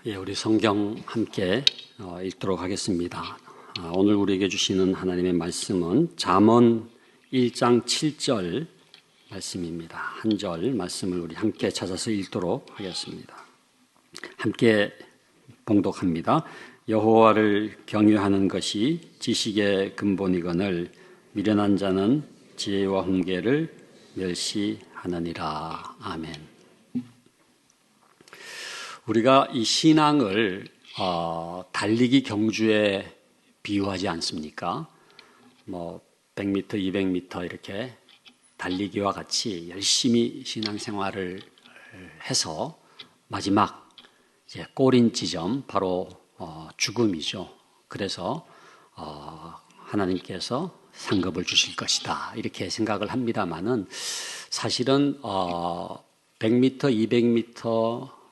우리 성경 함께 읽도록 하겠습니다. 오늘 우리에게 주시는 하나님의 말씀은 잠언 1장 7절 말씀입니다. 한 절 말씀을 우리 함께 찾아서 읽도록 하겠습니다. 함께 봉독합니다. 여호와를 경외하는 것이 지식의 근본이거늘 미련한 자는 지혜와 훈계를 멸시하느니라. 아멘. 우리가 이 신앙을 달리기 경주에 비유하지 않습니까? 100m, 200m 이렇게 달리기와 같이 열심히 신앙생활을 해서 마지막 이제 골인 지점 바로 죽음이죠. 그래서 하나님께서 상급을 주실 것이다 이렇게 생각을 합니다만은 사실은 100m, 200m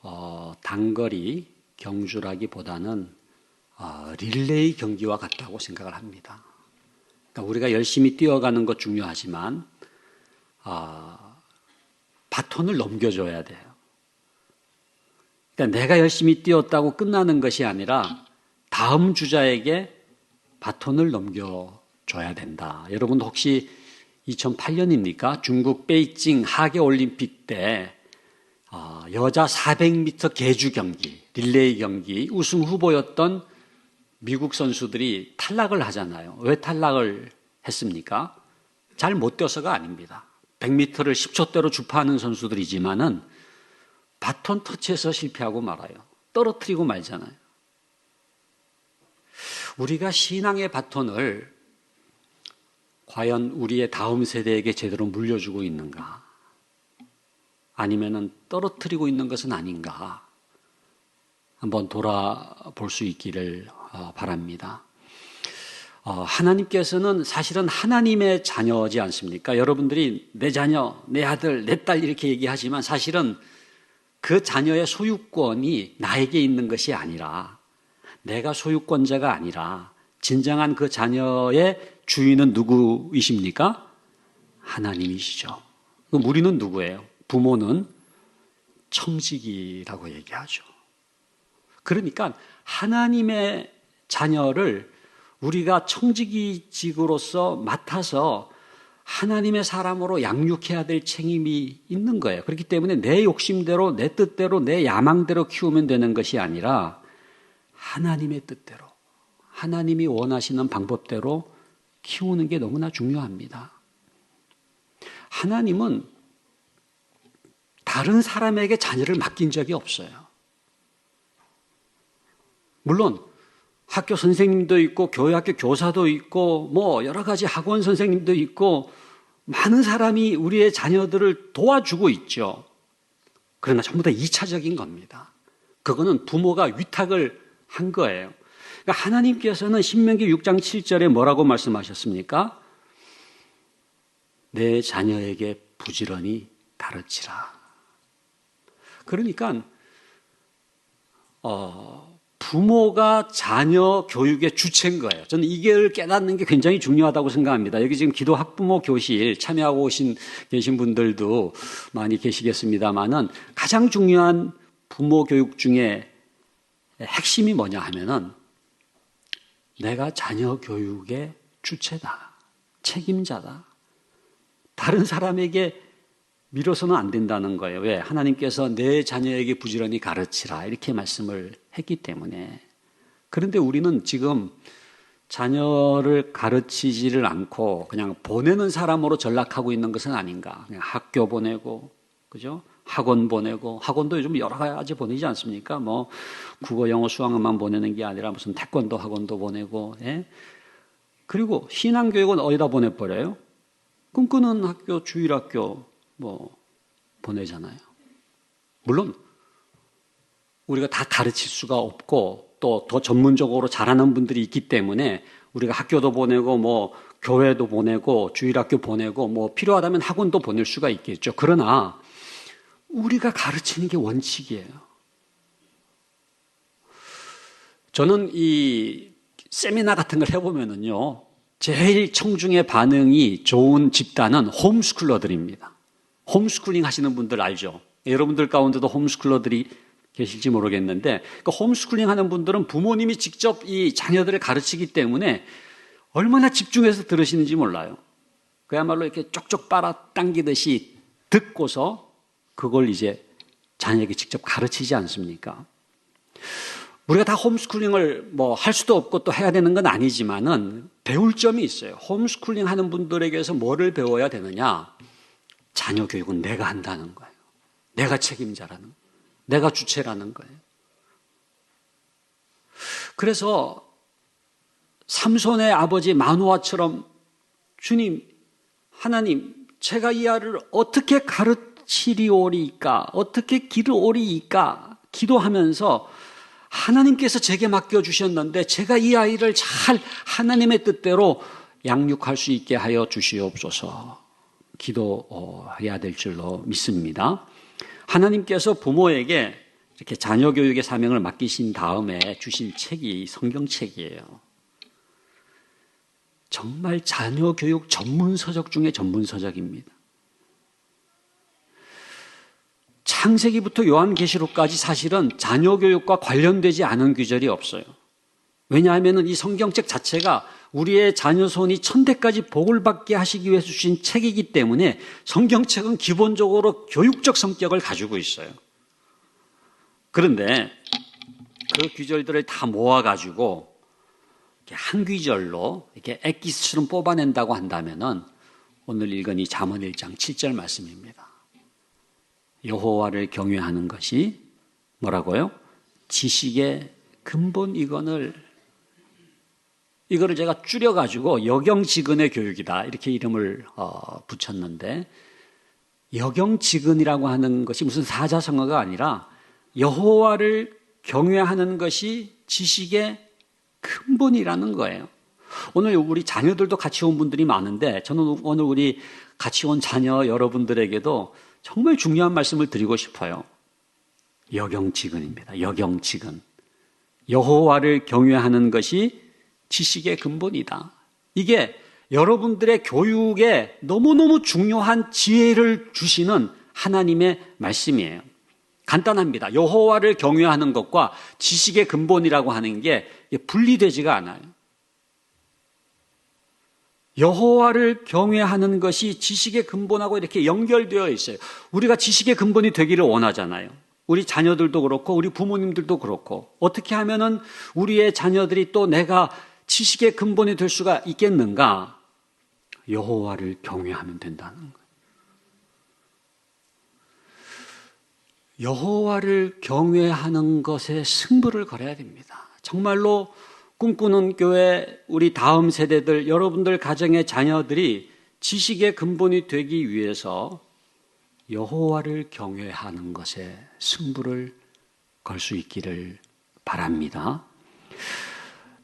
단거리 경주라기보다는 릴레이 경기와 같다고 생각을 합니다. 그러니까 우리가 열심히 뛰어가는 것 중요하지만 바톤을 넘겨줘야 돼요. 그러니까 내가 열심히 뛰었다고 끝나는 것이 아니라 다음 주자에게 바톤을 넘겨줘야 된다. 여러분 혹시 2008년입니까? 중국 베이징 하계올림픽 때 여자 400m 계주 경기, 릴레이 경기 우승 후보였던 미국 선수들이 탈락을 하잖아요. 왜 탈락을 했습니까? 잘 못 뛰어서가 아닙니다. 100m를 10초대로 주파하는 선수들이지만은 바톤 터치에서 실패하고 말아요. 떨어뜨리고 말잖아요. 우리가 신앙의 바톤을 과연 우리의 다음 세대에게 제대로 물려주고 있는가? 아니면은 떨어뜨리고 있는 것은 아닌가? 한번 돌아볼 수 있기를 바랍니다. 하나님께서는 사실은 하나님의 자녀지 않습니까? 여러분들이 내 자녀, 내 아들, 내 딸 이렇게 얘기하지만 사실은 그 자녀의 소유권이 나에게 있는 것이 아니라 내가 소유권자가 아니라 진정한 그 자녀의 주인은 누구이십니까? 하나님이시죠. 그럼 우리는 누구예요? 부모는 청지기라고 얘기하죠. 그러니까 하나님의 자녀를 우리가 청지기직으로서 맡아서 하나님의 사람으로 양육해야 될 책임이 있는 거예요. 그렇기 때문에 내 욕심대로, 내 뜻대로, 내 야망대로 키우면 되는 것이 아니라 하나님의 뜻대로, 하나님이 원하시는 방법대로 키우는 게 너무나 중요합니다. 하나님은 다른 사람에게 자녀를 맡긴 적이 없어요. 물론 학교 선생님도 있고 교회 학교 교사도 있고 여러 가지 학원 선생님도 있고 많은 사람이 우리의 자녀들을 도와주고 있죠. 그러나 전부 다 2차적인 겁니다. 그거는 부모가 위탁을 한 거예요. 그러니까 하나님께서는 신명기 6장 7절에 뭐라고 말씀하셨습니까? 내 자녀에게 부지런히 가르치라. 그러니까 부모가 자녀 교육의 주체인 거예요. 저는 이걸 깨닫는 게 굉장히 중요하다고 생각합니다. 여기 지금 기도 학부모 교실 참여하고 계신 분들도 많이 계시겠습니다만은 가장 중요한 부모 교육 중에 핵심이 뭐냐 하면은 내가 자녀 교육의 주체다, 책임자다. 다른 사람에게 미뤄서는 안 된다는 거예요. 왜? 하나님께서 내 자녀에게 부지런히 가르치라 이렇게 말씀을 했기 때문에. 그런데 우리는 지금 자녀를 가르치지를 않고 그냥 보내는 사람으로 전락하고 있는 것은 아닌가. 그냥 학교 보내고, 그죠? 학원 보내고, 학원도 요즘 여러 가지 보내지 않습니까? 국어, 영어, 수학만 보내는 게 아니라 무슨 태권도 학원도 보내고, 예? 그리고 신앙교육은 어디다 보내버려요? 꿈꾸는 학교, 주일학교, 보내잖아요. 물론 우리가 다 가르칠 수가 없고 또 더 전문적으로 잘하는 분들이 있기 때문에 우리가 학교도 보내고 교회도 보내고 주일학교 보내고 필요하다면 학원도 보낼 수가 있겠죠. 그러나 우리가 가르치는 게 원칙이에요. 저는 이 세미나 같은 걸 해보면은요, 제일 청중의 반응이 좋은 집단은 홈스쿨러들입니다. 홈스쿨링 하시는 분들 알죠? 여러분들 가운데도 홈스쿨러들이 계실지 모르겠는데 그 홈스쿨링 하는 분들은 부모님이 직접 이 자녀들을 가르치기 때문에 얼마나 집중해서 들으시는지 몰라요. 그야말로 이렇게 쪽쪽 빨아 당기듯이 듣고서 그걸 이제 자녀에게 직접 가르치지 않습니까? 우리가 다 홈스쿨링을 할 수도 없고 또 해야 되는 건 아니지만은 배울 점이 있어요. 홈스쿨링 하는 분들에게서 뭐를 배워야 되느냐? 자녀 교육은 내가 한다는 거예요. 내가 책임자라는 거예요. 내가 주체라는 거예요. 그래서 삼손의 아버지 마노아처럼 주님, 하나님, 제가 이 아이를 어떻게 가르치리오리이까? 어떻게 기르오리이까? 기도하면서 하나님께서 제게 맡겨주셨는데 제가 이 아이를 잘 하나님의 뜻대로 양육할 수 있게 하여 주시옵소서 기도해야 될 줄로 믿습니다. 하나님께서 부모에게 이렇게 자녀 교육의 사명을 맡기신 다음에 주신 책이 성경책이에요. 정말 자녀 교육 전문서적 중에 전문서적입니다. 창세기부터 요한계시록까지 사실은 자녀 교육과 관련되지 않은 구절이 없어요. 왜냐하면 이 성경책 자체가 우리의 자녀 손이 천대까지 복을 받게 하시기 위해서 주신 책이기 때문에 성경책은 기본적으로 교육적 성격을 가지고 있어요. 그런데 그 구절들을 다 모아가지고 한 구절로 이렇게 엑기스처럼 뽑아낸다고 한다면은 오늘 읽은 이 잠언 1장 7절 말씀입니다. 여호와를 경외하는 것이 뭐라고요? 지식의 근본 이거를 제가 줄여가지고 여경지근의 교육이다 이렇게 이름을 붙였는데 여경지근이라고 하는 것이 무슨 사자성어가 아니라 여호와를 경외하는 것이 지식의 근본이라는 거예요. 오늘 우리 자녀들도 같이 온 분들이 많은데 저는 오늘 우리 같이 온 자녀 여러분들에게도 정말 중요한 말씀을 드리고 싶어요. 여경지근입니다. 여경지근. 여호와를 경외하는 것이 지식의 근본이다. 이게 여러분들의 교육에 너무너무 중요한 지혜를 주시는 하나님의 말씀이에요. 간단합니다. 여호와를 경외하는 것과 지식의 근본이라고 하는 게 분리되지가 않아요. 여호와를 경외하는 것이 지식의 근본하고 이렇게 연결되어 있어요. 우리가 지식의 근본이 되기를 원하잖아요. 우리 자녀들도 그렇고 우리 부모님들도 그렇고 어떻게 하면은 우리의 자녀들이 또 내가 지식의 근본이 될 수가 있겠는가? 여호와를 경외하면 된다는 거예요. 여호와를 경외하는 것에 승부를 걸어야 됩니다. 정말로 꿈꾸는 교회 우리 다음 세대들 여러분들 가정의 자녀들이 지식의 근본이 되기 위해서 여호와를 경외하는 것에 승부를 걸 수 있기를 바랍니다.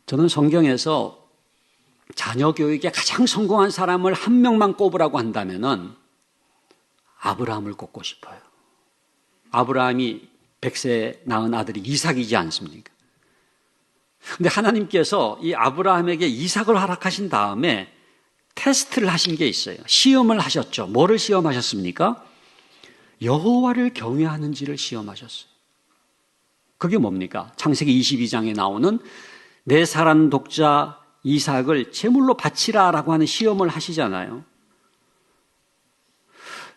저는 성경에서 자녀 교육에 가장 성공한 사람을 한 명만 꼽으라고 한다면은 아브라함을 꼽고 싶어요. 아브라함이 100세 낳은 아들이 이삭이지 않습니까? 근데 하나님께서 이 아브라함에게 이삭을 허락하신 다음에 테스트를 하신 게 있어요. 시험을 하셨죠. 뭐를 시험하셨습니까? 여호와를 경외하는지를 시험하셨어요. 그게 뭡니까? 창세기 22장에 나오는 내 사랑 독자 이삭을 제물로 바치라라고 하는 시험을 하시잖아요.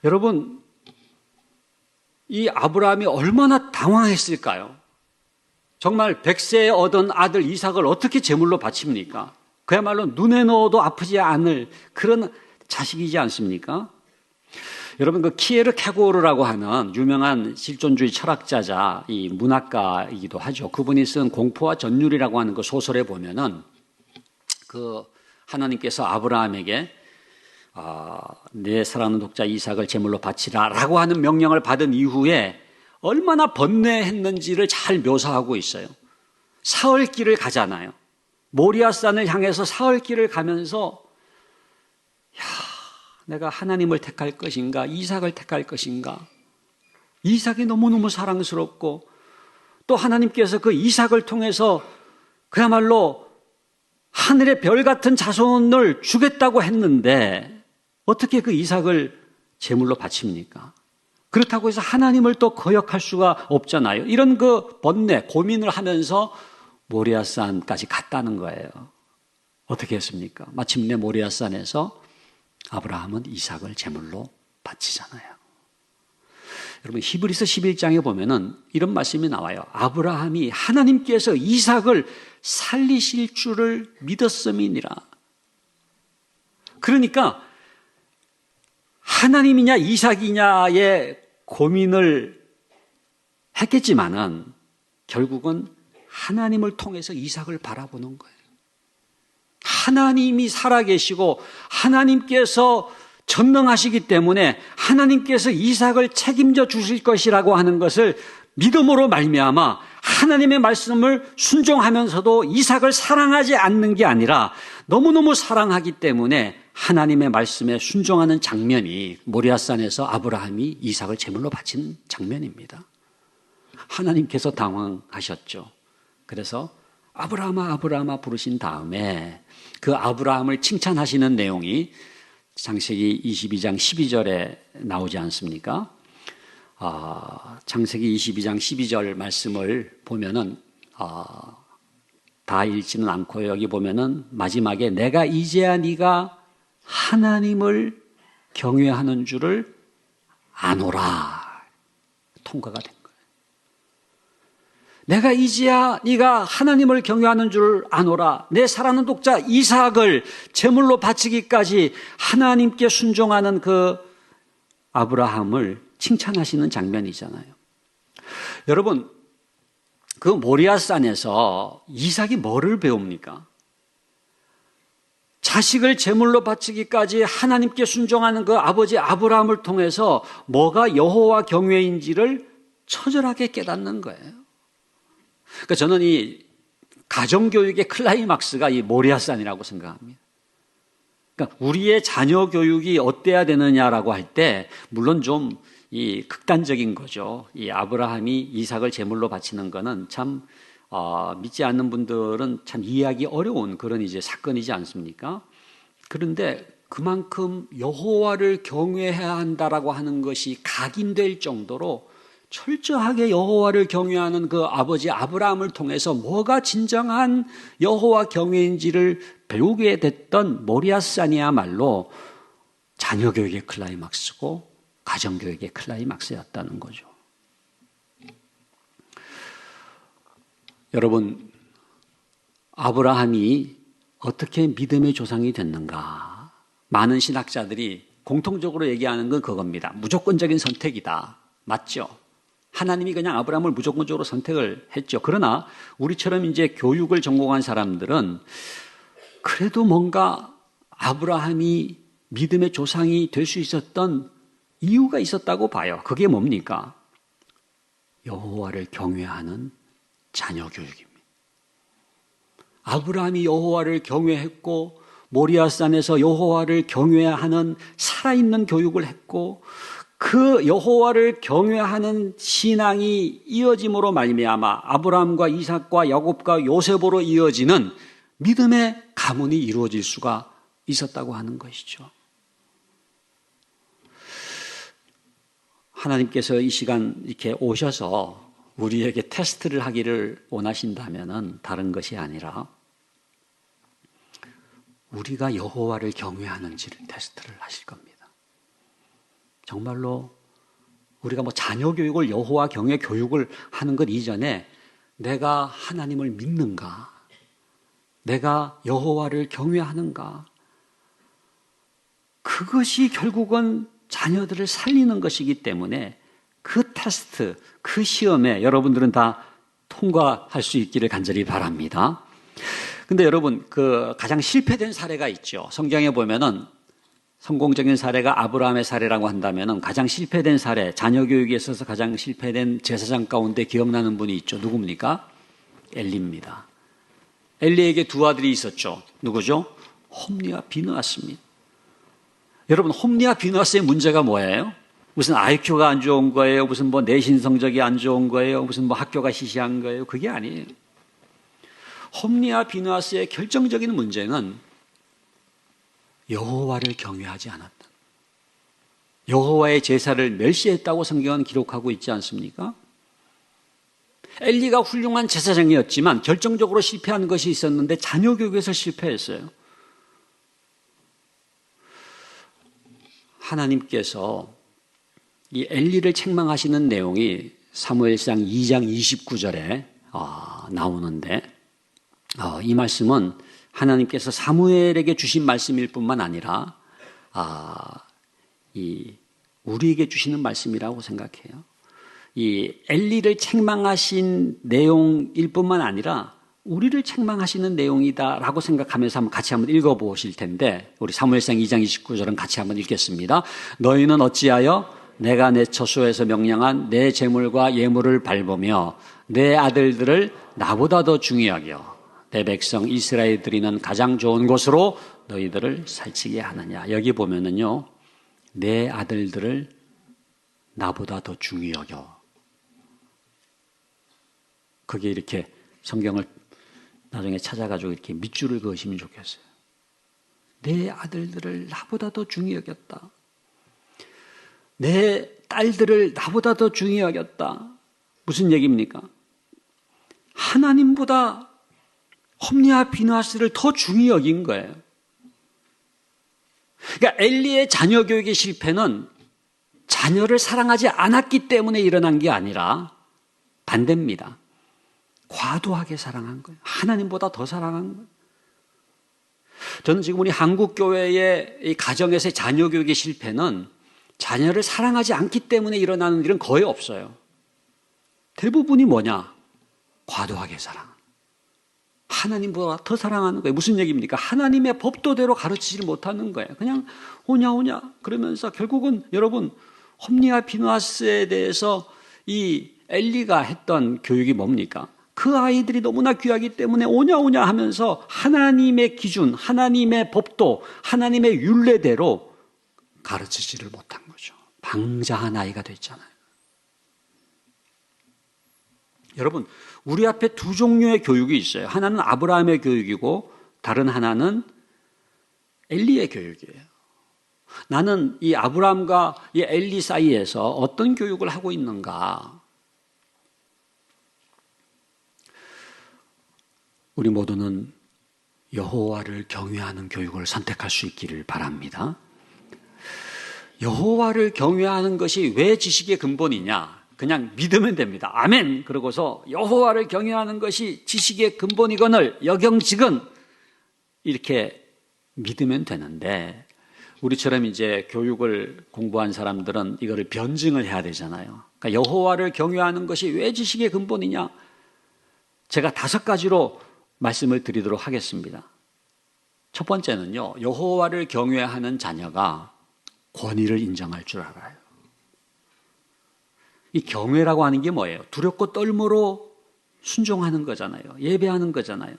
여러분, 이 아브라함이 얼마나 당황했을까요? 정말 100세에 얻은 아들 이삭을 어떻게 제물로 바칩니까? 그야말로 눈에 넣어도 아프지 않을 그런 자식이지 않습니까? 여러분 그 키에르케고르라고 하는 유명한 실존주의 철학자자 이 문학가이기도 하죠. 그분이 쓴 공포와 전율이라고 하는 그 소설에 보면은 그 하나님께서 아브라함에게 내 사랑하는 독자 이삭을 제물로 바치라라고 하는 명령을 받은 이후에 얼마나 번뇌했는지를 잘 묘사하고 있어요. 사흘길을 가잖아요. 모리아산을 향해서 사흘길을 가면서 내가 하나님을 택할 것인가 이삭을 택할 것인가. 이삭이 너무너무 사랑스럽고 또 하나님께서 그 이삭을 통해서 그야말로 하늘의 별 같은 자손을 주겠다고 했는데 어떻게 그 이삭을 제물로 바칩니까? 그렇다고 해서 하나님을 또 거역할 수가 없잖아요. 이런 그 번뇌, 고민을 하면서 모리아산까지 갔다는 거예요. 어떻게 했습니까? 마침내 모리아산에서 아브라함은 이삭을 제물로 바치잖아요. 여러분 히브리서 11장에 보면은 이런 말씀이 나와요. 아브라함이 하나님께서 이삭을 살리실 줄을 믿었음이니라. 그러니까 하나님이냐 이삭이냐의 고민을 했겠지만은 결국은 하나님을 통해서 이삭을 바라보는 거예요. 하나님이 살아계시고 하나님께서 전능하시기 때문에 하나님께서 이삭을 책임져 주실 것이라고 하는 것을 믿음으로 말미암아 하나님의 말씀을 순종하면서도 이삭을 사랑하지 않는 게 아니라 너무너무 사랑하기 때문에 하나님의 말씀에 순종하는 장면이 모리아산에서 아브라함이 이삭을 제물로 바친 장면입니다. 하나님께서 당황하셨죠. 그래서 아브라함아 아브라함아 부르신 다음에 그 아브라함을 칭찬하시는 내용이 창세기 22장 12절에 나오지 않습니까? 창세기 22장 12절 말씀을 보면은 다 읽지는 않고요. 여기 보면은 마지막에 내가 이제야 네가 하나님을 경외하는 줄을 아노라 통과가 된 거예요. 내가 이제야 네가 하나님을 경외하는 줄 아노라. 내 사랑하는 독자 이삭을 제물로 바치기까지 하나님께 순종하는 그 아브라함을 칭찬하시는 장면이잖아요. 여러분 그 모리아산에서 이삭이 뭐를 배웁니까? 자식을 제물로 바치기까지 하나님께 순종하는 그 아버지 아브라함을 통해서 뭐가 여호와 경외인지를 처절하게 깨닫는 거예요. 그러니까 저는 이 가정교육의 클라이막스가 이 모리아산이라고 생각합니다. 그러니까 우리의 자녀 교육이 어때야 되느냐라고 할 때 물론 좀 이 극단적인 거죠. 이 아브라함이 이삭을 제물로 바치는 거는 참 믿지 않는 분들은 참 이해하기 어려운 그런 이제 사건이지 않습니까? 그런데 그만큼 여호와를 경외해야 한다라고 하는 것이 각인될 정도로 철저하게 여호와를 경외하는 그 아버지 아브라함을 통해서 뭐가 진정한 여호와 경외인지를 배우게 됐던 모리아산이야말로 자녀교육의 클라이막스고 가정교육의 클라이막스였다는 거죠. 여러분, 아브라함이 어떻게 믿음의 조상이 됐는가? 많은 신학자들이 공통적으로 얘기하는 건 그겁니다. 무조건적인 선택이다. 맞죠? 하나님이 그냥 아브라함을 무조건적으로 선택을 했죠. 그러나 우리처럼 이제 교육을 전공한 사람들은 그래도 뭔가 아브라함이 믿음의 조상이 될 수 있었던 이유가 있었다고 봐요. 그게 뭡니까? 여호와를 경외하는 자녀 교육입니다. 아브라함이 여호와를 경외했고 모리아산에서 여호와를 경외하는 살아있는 교육을 했고 그 여호와를 경외하는 신앙이 이어짐으로 말미암아 아브라함과 이삭과 야곱과 요셉으로 이어지는 믿음의 가문이 이루어질 수가 있었다고 하는 것이죠. 하나님께서 이 시간 이렇게 오셔서 우리에게 테스트를 하기를 원하신다면은 다른 것이 아니라 우리가 여호와를 경외하는지를 테스트를 하실 겁니다. 정말로 우리가 뭐 자녀 교육을 여호와 경외 교육을 하는 것 이전에 내가 하나님을 믿는가? 내가 여호와를 경외하는가? 그것이 결국은 자녀들을 살리는 것이기 때문에 그 테스트, 그 시험에 여러분들은 다 통과할 수 있기를 간절히 바랍니다. 근데 여러분, 그 가장 실패된 사례가 있죠. 성경에 보면은 성공적인 사례가 아브라함의 사례라고 한다면은 가장 실패된 사례, 자녀 교육에 있어서 가장 실패된 제사장 가운데 기억나는 분이 있죠. 누굽니까? 엘리입니다. 엘리에게 두 아들이 있었죠. 누구죠? 홈리와 비느하스입니다. 여러분, 홈리와 비느하스의 문제가 뭐예요? 무슨 IQ가 안 좋은 거예요? 무슨 뭐 내신 성적이 안 좋은 거예요? 무슨 뭐 학교가 시시한 거예요? 그게 아니에요. 홈리와 비느하스의 결정적인 문제는 여호와를 경외하지 않았다. 여호와의 제사를 멸시했다고 성경은 기록하고 있지 않습니까? 엘리가 훌륭한 제사장이었지만 결정적으로 실패한 것이 있었는데 자녀 교육에서 실패했어요. 하나님께서 이 엘리를 책망하시는 내용이 사무엘상 2장 29절에 나오는데 이 말씀은 하나님께서 사무엘에게 주신 말씀일 뿐만 아니라 우리에게 주시는 말씀이라고 생각해요. 이 엘리를 책망하신 내용일 뿐만 아니라 우리를 책망하시는 내용이다라고 생각하면서 같이 한번 읽어보실 텐데 우리 사무엘상 2장 29절은 같이 한번 읽겠습니다. 너희는 어찌하여 내가 내 처소에서 명령한 내 재물과 예물을 밟으며 내 아들들을 나보다 더 중요하게 내 백성 이스라엘 드리는 가장 좋은 곳으로 너희들을 살찌게 하느냐. 여기 보면은요, 내 아들들을 나보다 더 중히 여겨. 그게 이렇게 성경을 나중에 찾아가지고 이렇게 밑줄을 그으시면 좋겠어요. 내 아들들을 나보다 더 중히 여겼다. 내 딸들을 나보다 더 중히 여겼다. 무슨 얘기입니까? 하나님보다 홈리와 비느하스를 더 중히 여긴 거예요. 그러니까 엘리의 자녀 교육의 실패는 자녀를 사랑하지 않았기 때문에 일어난 게 아니라 반대입니다. 과도하게 사랑한 거예요. 하나님보다 더 사랑한 거예요. 저는 지금 우리 한국 교회의 이 가정에서의 자녀 교육의 실패는 자녀를 사랑하지 않기 때문에 일어나는 일은 거의 없어요. 대부분이 뭐냐? 과도하게 사랑. 하나님보다 더 사랑하는 거예요. 무슨 얘기입니까? 하나님의 법도대로 가르치지 못하는 거예요. 그냥 오냐 그러면서 결국은 여러분 홈리와 비느하스에 대해서 이 엘리가 했던 교육이 뭡니까? 그 아이들이 너무나 귀하기 때문에 오냐 하면서 하나님의 기준, 하나님의 법도, 하나님의 율례대로 가르치지를 못한 거죠. 방자한 아이가 됐잖아요. 여러분, 우리 앞에 두 종류의 교육이 있어요. 하나는 아브라함의 교육이고 다른 하나는 엘리의 교육이에요. 나는 이 아브라함과 이 엘리 사이에서 어떤 교육을 하고 있는가? 우리 모두는 여호와를 경외하는 교육을 선택할 수 있기를 바랍니다. 여호와를 경외하는 것이 왜 지식의 근본이냐? 그냥 믿으면 됩니다. 아멘. 그러고서 여호와를 경외하는 것이 지식의 근본이거늘 여경직은 이렇게 믿으면 되는데 우리처럼 이제 교육을 공부한 사람들은 이거를 변증을 해야 되잖아요. 그러니까 여호와를 경외하는 것이 왜 지식의 근본이냐? 제가 5가지로 말씀을 드리도록 하겠습니다. 첫 번째는요, 여호와를 경외하는 자녀가 권위를 인정할 줄 알아요. 이 경외라고 하는 게 뭐예요? 두렵고 떨므로 순종하는 거잖아요. 예배하는 거잖아요.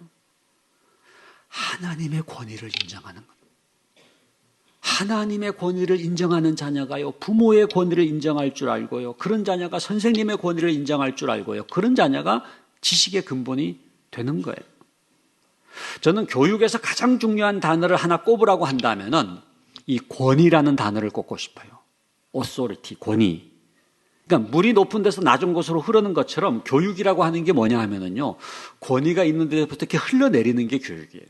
하나님의 권위를 인정하는 겁니다. 하나님의 권위를 인정하는 자녀가요, 부모의 권위를 인정할 줄 알고요, 그런 자녀가 선생님의 권위를 인정할 줄 알고요, 그런 자녀가 지식의 근본이 되는 거예요. 저는 교육에서 가장 중요한 단어를 하나 꼽으라고 한다면은 이 권위라는 단어를 꼽고 싶어요. authority, 권위. 그러니까 물이 높은 데서 낮은 곳으로 흐르는 것처럼 교육이라고 하는 게 뭐냐 하면은요, 권위가 있는 데부터 이렇게 흘러내리는 게 교육이에요.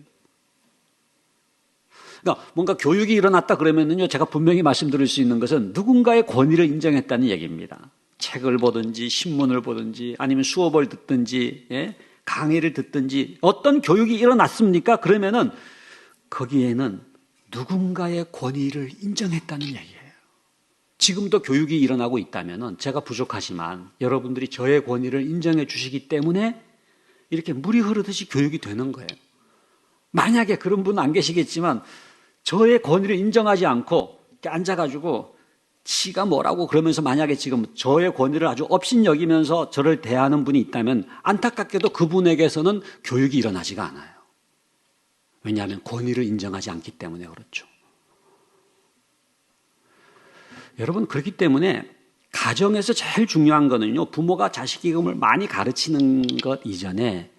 그러니까 뭔가 교육이 일어났다 그러면은요, 제가 분명히 말씀드릴 수 있는 것은 누군가의 권위를 인정했다는 얘기입니다. 책을 보든지 신문을 보든지 아니면 수업을 듣든지 강의를 듣든지 어떤 교육이 일어났습니까? 그러면은 거기에는 누군가의 권위를 인정했다는 얘기예요. 지금도 교육이 일어나고 있다면은 제가 부족하지만 여러분들이 저의 권위를 인정해 주시기 때문에 이렇게 물이 흐르듯이 교육이 되는 거예요. 만약에 그런 분은 안 계시겠지만 저의 권위를 인정하지 않고 이렇게 앉아가지고 지가 뭐라고 그러면서 만약에 지금 저의 권위를 아주 업신여기면서 저를 대하는 분이 있다면 안타깝게도 그분에게서는 교육이 일어나지가 않아요. 왜냐하면 권위를 인정하지 않기 때문에 그렇죠. 여러분, 그렇기 때문에 가정에서 제일 중요한 거는요, 부모가 자식임을 많이 가르치는 것 이전에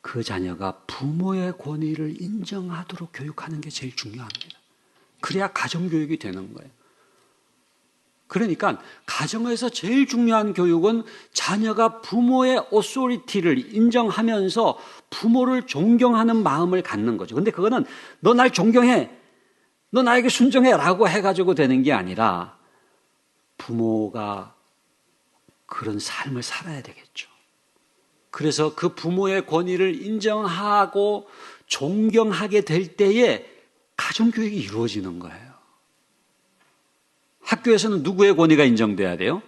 그 자녀가 부모의 권위를 인정하도록 교육하는 게 제일 중요합니다. 그래야 가정교육이 되는 거예요. 그러니까 가정에서 제일 중요한 교육은 자녀가 부모의 오소리티를 인정하면서 부모를 존경하는 마음을 갖는 거죠. 근데 그거는 너 날 존경해, 너 나에게 순종해 라고 해가지고 되는 게 아니라 부모가 그런 삶을 살아야 되겠죠. 그래서 그 부모의 권위를 인정하고 존경하게 될 때에 가정교육이 이루어지는 거예요. 학교에서는 누구의 권위가 인정돼야 돼요?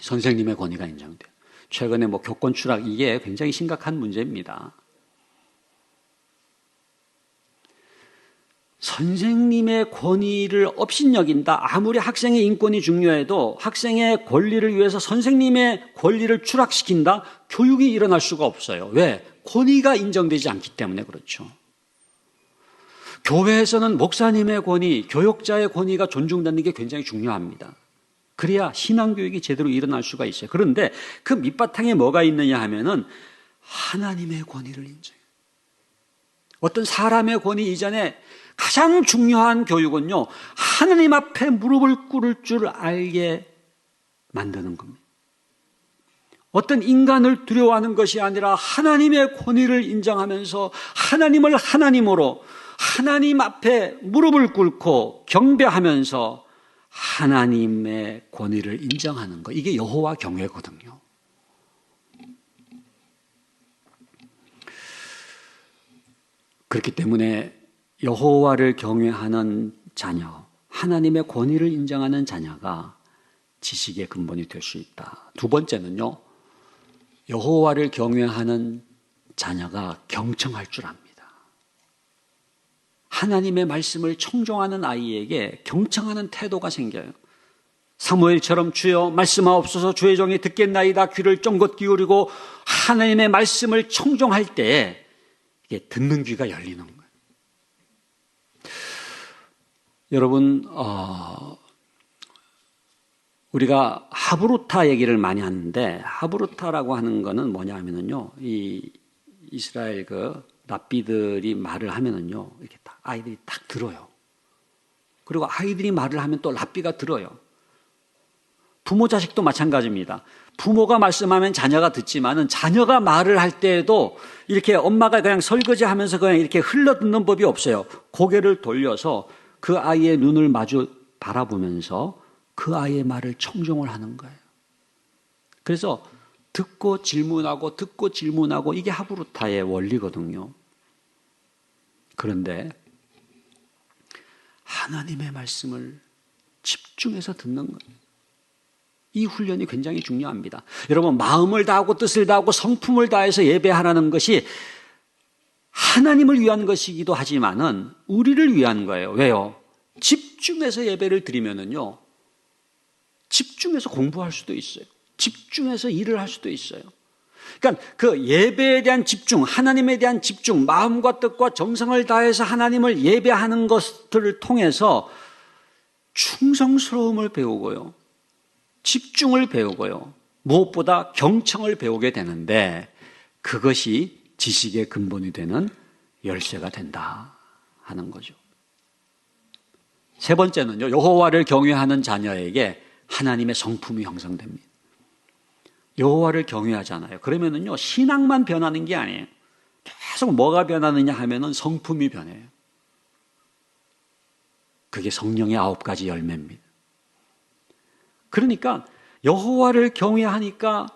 선생님의 권위가 인정돼요. 최근에 교권 추락, 이게 굉장히 심각한 문제입니다. 선생님의 권위를 업신여긴다. 아무리 학생의 인권이 중요해도 학생의 권리를 위해서 선생님의 권리를 추락시킨다? 교육이 일어날 수가 없어요. 왜? 권위가 인정되지 않기 때문에 그렇죠. 교회에서는 목사님의 권위, 교역자의 권위가 존중되는 게 굉장히 중요합니다. 그래야 신앙교육이 제대로 일어날 수가 있어요. 그런데 그 밑바탕에 뭐가 있느냐 하면은 하나님의 권위를 인정해요. 어떤 사람의 권위 이전에 가장 중요한 교육은요, 하나님 앞에 무릎을 꿇을 줄 알게 만드는 겁니다. 어떤 인간을 두려워하는 것이 아니라 하나님의 권위를 인정하면서 하나님을 하나님으로 하나님 앞에 무릎을 꿇고 경배하면서 하나님의 권위를 인정하는 것, 이게 여호와 경외거든요. 그렇기 때문에 여호와를 경외하는 자녀, 하나님의 권위를 인정하는 자녀가 지식의 근본이 될 수 있다. 두 번째는요, 여호와를 경외하는 자녀가 경청할 줄 압니다. 하나님의 말씀을 청종하는 아이에게 경청하는 태도가 생겨요. 사무엘처럼 주여 말씀하옵소서 주의 종이 듣겠나이다 귀를 쫑긋 기울이고 하나님의 말씀을 청종할 때 이게 듣는 귀가 열리는 거예요. 여러분, 우리가 하브루타 얘기를 많이 하는데 하브루타라고 하는 거는 뭐냐 하면은요, 이 이스라엘 랍비들이 말을 하면은요, 이렇게 딱 아이들이 딱 들어요. 그리고 아이들이 말을 하면 또 랍비가 들어요. 부모 자식도 마찬가지입니다. 부모가 말씀하면 자녀가 듣지만은 자녀가 말을 할 때에도 이렇게 엄마가 그냥 설거지하면서 그냥 이렇게 흘러 듣는 법이 없어요. 고개를 돌려서 그 아이의 눈을 마주 바라보면서 그 아이의 말을 청종을 하는 거예요. 그래서 듣고 질문하고 이게 하브루타의 원리거든요. 그런데 하나님의 말씀을 집중해서 듣는 거예요. 이 훈련이 굉장히 중요합니다. 여러분, 마음을 다하고 뜻을 다하고 성품을 다해서 예배하라는 것이 하나님을 위한 것이기도 하지만은 우리를 위한 거예요. 왜요? 집중해서 예배를 드리면은요, 집중해서 공부할 수도 있어요. 집중해서 일을 할 수도 있어요. 그러니까 그 예배에 대한 집중, 하나님에 대한 집중, 마음과 뜻과 정성을 다해서 하나님을 예배하는 것들을 통해서 충성스러움을 배우고요, 집중을 배우고요, 무엇보다 경청을 배우게 되는데 그것이 지식의 근본이 되는 열쇠가 된다 하는 거죠. 세 번째는요, 여호와를 경외하는 자녀에게 하나님의 성품이 형성됩니다. 여호와를 경외하잖아요. 그러면은요, 신앙만 변하는 게 아니에요. 계속 뭐가 변하느냐 하면은 성품이 변해요. 그게 성령의 9가지 열매입니다. 그러니까 여호와를 경외하니까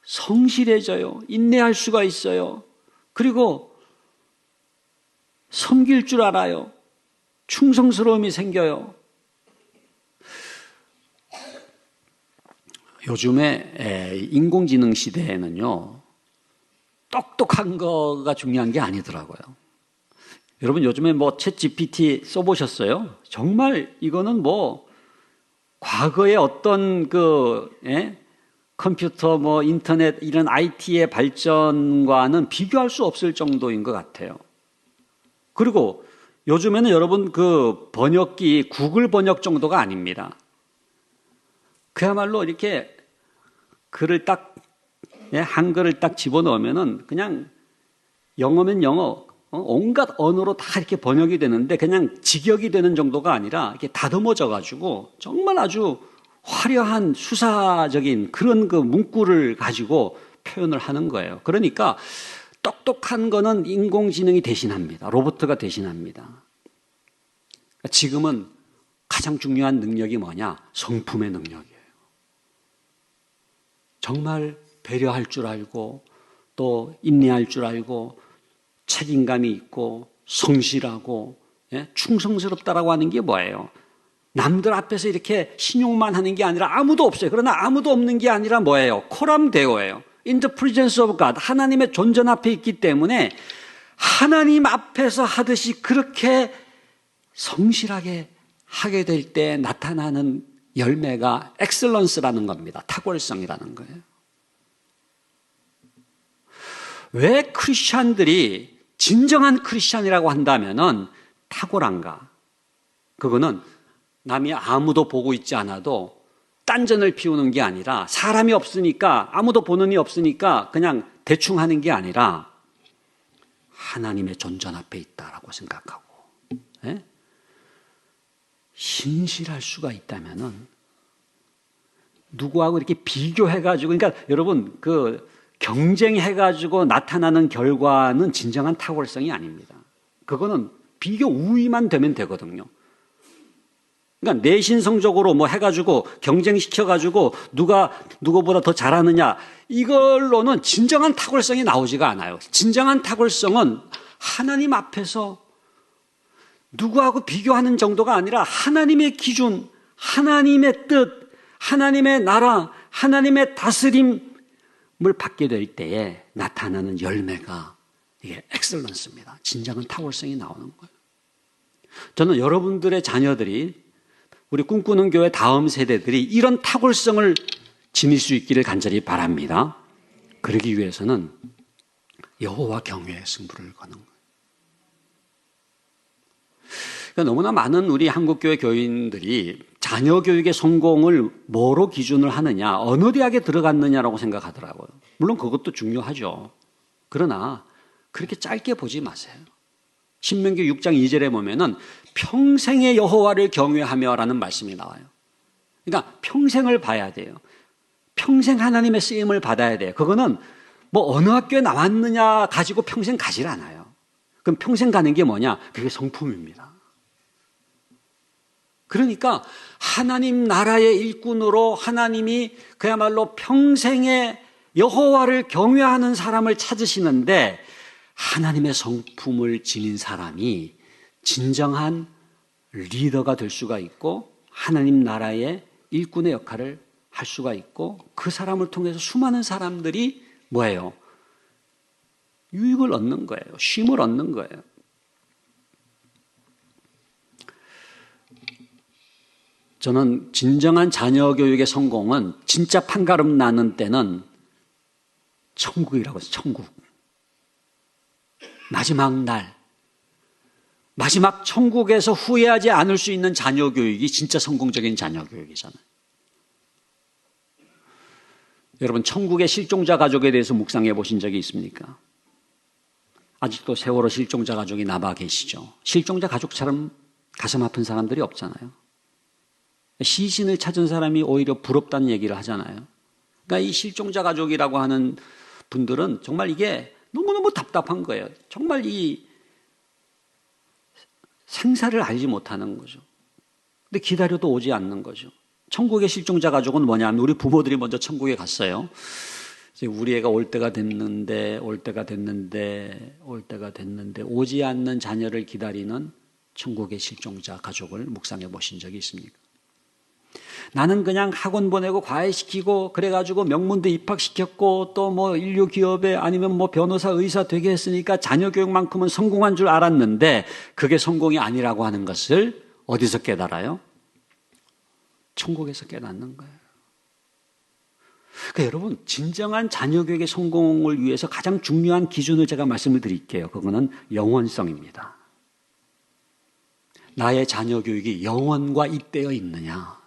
성실해져요. 인내할 수가 있어요. 그리고 섬길 줄 알아요. 충성스러움이 생겨요. 요즘에 인공지능 시대에는요, 똑똑한 거가 중요한 게 아니더라고요. 여러분, 요즘에 챗 GPT 써보셨어요? 정말 이거는 과거의 어떤 컴퓨터, 인터넷, 이런 IT의 발전과는 비교할 수 없을 정도인 것 같아요. 그리고 요즘에는 여러분 번역기, 구글 번역 정도가 아닙니다. 그야말로 이렇게 글을 한글을 딱 집어넣으면은 그냥 영어면 영어, 온갖 언어로 다 이렇게 번역이 되는데 그냥 직역이 되는 정도가 아니라 이렇게 다듬어져 가지고 정말 아주 화려한 수사적인 그런 그 문구를 가지고 표현을 하는 거예요. 그러니까 똑똑한 거는 인공지능이 대신합니다. 로봇가 대신합니다. 지금은 가장 중요한 능력이 뭐냐? 성품의 능력이에요. 정말 배려할 줄 알고 또 인내할 줄 알고 책임감이 있고 성실하고 충성스럽다라고 하는 게 뭐예요? 남들 앞에서 이렇게 신용만 하는 게 아니라 아무도 없어요. 그러나 아무도 없는 게 아니라 뭐예요? 코람데오예요. In the presence of God. 하나님의 존전 앞에 있기 때문에 하나님 앞에서 하듯이 그렇게 성실하게 하게 될 때 나타나는 열매가 엑셀런스라는 겁니다. 탁월성이라는 거예요. 왜 크리스찬들이 진정한 크리스찬이라고 한다면은 탁월한가? 그거는 남이 아무도 보고 있지 않아도 딴전을 피우는 게 아니라 사람이 없으니까 아무도 보는 이 없으니까 그냥 대충 하는 게 아니라 하나님의 존전 앞에 있다라고 생각하고 신실할 수가 있다면은 누구하고 이렇게 비교해가지고 그러니까 여러분 그 경쟁해가지고 나타나는 결과는 진정한 탁월성이 아닙니다. 그거는 비교 우위만 되면 되거든요. 그러니까 내신성적으로 뭐 해가지고 경쟁시켜가지고 누가 누구보다 더 잘하느냐 이걸로는 진정한 탁월성이 나오지가 않아요. 진정한 탁월성은 하나님 앞에서 누구하고 비교하는 정도가 아니라 하나님의 기준, 하나님의 뜻, 하나님의 나라, 하나님의 다스림을 받게 될 때에 나타나는 열매가 이게 엑셀런스입니다. 진정한 탁월성이 나오는 거예요. 저는 여러분들의 자녀들이 우리 꿈꾸는 교회 다음 세대들이 이런 탁월성을 지닐 수 있기를 간절히 바랍니다. 그러기 위해서는 여호와 경외의 승부를 거는 거예요. 그러니까 너무나 많은 우리 한국교회 교인들이 자녀 교육의 성공을 뭐로 기준을 하느냐, 어느 대학에 들어갔느냐라고 생각하더라고요. 물론 그것도 중요하죠. 그러나 그렇게 짧게 보지 마세요. 신명기 6장 2절에 보면은 평생의 여호와를 경외하며라는 말씀이 나와요. 그러니까 평생을 봐야 돼요. 평생 하나님의 쓰임을 받아야 돼요. 그거는 뭐 어느 학교에 나왔느냐 가지고 평생 가질 않아요. 그럼 평생 가는 게 뭐냐? 그게 성품입니다. 그러니까 하나님 나라의 일꾼으로 하나님이 그야말로 평생의 여호와를 경외하는 사람을 찾으시는데 하나님의 성품을 지닌 사람이 진정한 리더가 될 수가 있고 하나님 나라의 일꾼의 역할을 할 수가 있고 그 사람을 통해서 수많은 사람들이 뭐예요? 유익을 얻는 거예요. 쉼을 얻는 거예요. 저는 진정한 자녀 교육의 성공은 진짜 판가름 나는 때는 천국이라고 해서 천국. 마지막 날, 마지막 천국에서 후회하지 않을 수 있는 자녀 교육이 진짜 성공적인 자녀 교육이잖아요. 여러분, 천국의 실종자 가족에 대해서 묵상해 보신 적이 있습니까? 아직도 세월호 실종자 가족이 남아 계시죠. 실종자 가족처럼 가슴 아픈 사람들이 없잖아요. 시신을 찾은 사람이 오히려 부럽다는 얘기를 하잖아요. 그러니까 이 실종자 가족이라고 하는 분들은 정말 이게 너무너무 답답한 거예요. 정말 이 생사를 알지 못하는 거죠. 근데 기다려도 오지 않는 거죠. 천국의 실종자 가족은 뭐냐면 우리 부모들이 먼저 천국에 갔어요. 이제 우리 애가 올 때가 됐는데 오지 않는 자녀를 기다리는 천국의 실종자 가족을 묵상해 보신 적이 있습니까? 나는 그냥 학원 보내고 과외시키고 그래가지고 명문대 입학시켰고 또 뭐 인류 기업에 아니면 뭐 변호사 의사 되게 했으니까 자녀 교육만큼은 성공한 줄 알았는데 그게 성공이 아니라고 하는 것을 어디서 깨달아요? 천국에서 깨닫는 거예요. 그러니까 여러분 진정한 자녀 교육의 성공을 위해서 가장 중요한 기준을 제가 말씀을 드릴게요. 그거는 영원성입니다. 나의 자녀 교육이 영원과 잇대어 있느냐.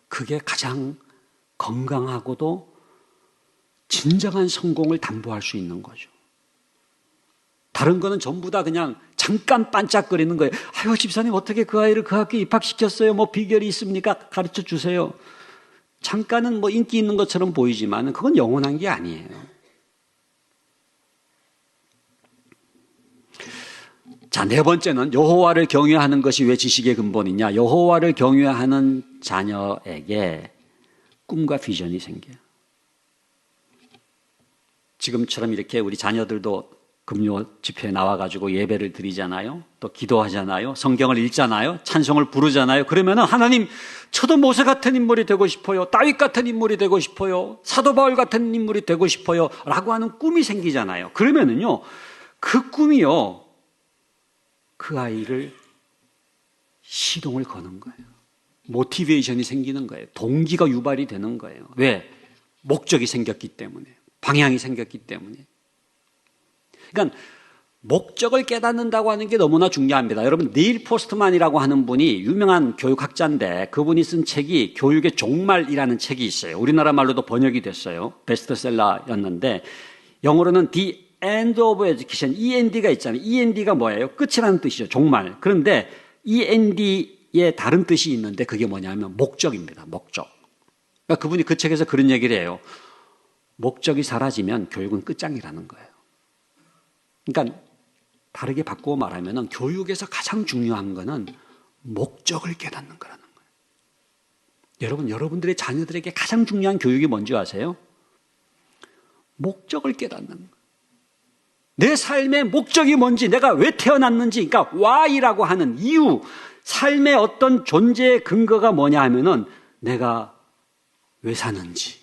그게 가장 건강하고도 진정한 성공을 담보할 수 있는 거죠. 다른 거는 전부 다 그냥 잠깐 반짝거리는 거예요. 아유, 집사님 어떻게 그 아이를 그 학교에 입학시켰어요? 뭐 비결이 있습니까? 가르쳐 주세요. 잠깐은 뭐 인기 있는 것처럼 보이지만 그건 영원한 게 아니에요. 자, 네 번째는 여호와를 경외하는 것이 왜 지식의 근본이냐? 여호와를 경외하는 자녀에게 꿈과 비전이 생겨요. 지금처럼 이렇게 우리 자녀들도 금요 집회에 나와가지고 예배를 드리잖아요. 또 기도하잖아요. 성경을 읽잖아요. 찬송을 부르잖아요. 그러면은 하나님, 저도 모세 같은 인물이 되고 싶어요. 다윗 같은 인물이 되고 싶어요. 사도 바울 같은 인물이 되고 싶어요. 라고 하는 꿈이 생기잖아요. 그러면은요, 그 꿈이요, 그 아이를 시동을 거는 거예요. 모티베이션이 생기는 거예요. 동기가 유발이 되는 거예요. 왜? 목적이 생겼기 때문에. 방향이 생겼기 때문에. 그러니까 목적을 깨닫는다고 하는 게 너무나 중요합니다. 여러분, 닐 포스트만이라고 하는 분이 유명한 교육학자인데 그분이 쓴 책이 교육의 종말이라는 책이 있어요. 우리나라 말로도 번역이 됐어요. 베스트셀러였는데 영어로는 The End of Education, END가 있잖아요. END가 뭐예요? 끝이라는 뜻이죠. 종말. 그런데 END의 다른 뜻이 있는데 그게 뭐냐면 목적입니다. 목적. 그러니까 그분이 그 책에서 그런 얘기를 해요. 목적이 사라지면 교육은 끝장이라는 거예요. 그러니까 다르게 바꾸어 말하면 교육에서 가장 중요한 거는 목적을 깨닫는 거라는 거예요. 여러분, 여러분들의 자녀들에게 가장 중요한 교육이 뭔지 아세요? 목적을 깨닫는 거예요. 내 삶의 목적이 뭔지, 내가 왜 태어났는지, 그러니까 why라고 하는 이유, 삶의 어떤 존재의 근거가 뭐냐 하면은 내가 왜 사는지,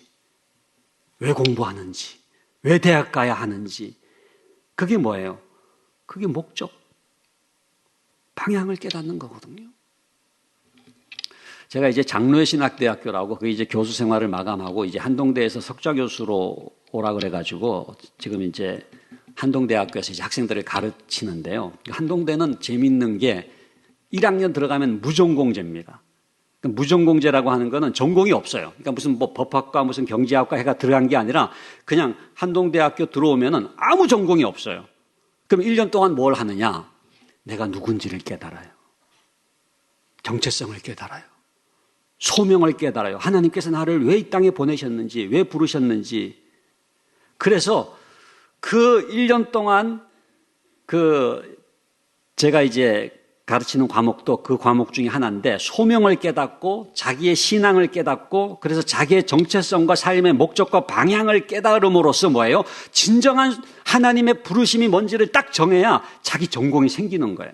왜 공부하는지, 왜 대학 가야 하는지, 그게 뭐예요? 그게 목적, 방향을 깨닫는 거거든요. 제가 이제 장로의 신학대학교라고 그 이제 교수 생활을 마감하고 이제 한동대에서 석좌 교수로 오라 그래가지고 지금 이제 한동대학교에서 이제 학생들을 가르치는데요. 한동대는 재밌는 게 1학년 들어가면 무전공제입니다. 그러니까 무전공제라고 하는 거는 전공이 없어요. 그러니까 무슨 뭐 법학과 무슨 경제학과 해가 들어간 게 아니라 그냥 한동대학교 들어오면은 아무 전공이 없어요. 그럼 1년 동안 뭘 하느냐? 내가 누군지를 깨달아요. 정체성을 깨달아요. 소명을 깨달아요. 하나님께서 나를 왜 이 땅에 보내셨는지, 왜 부르셨는지. 그래서 그 1년 동안 제가 이제 가르치는 과목도 그 과목 중에 하나인데 소명을 깨닫고 자기의 신앙을 깨닫고 그래서 자기의 정체성과 삶의 목적과 방향을 깨달음으로써 뭐예요? 진정한 하나님의 부르심이 뭔지를 딱 정해야 자기 전공이 생기는 거예요.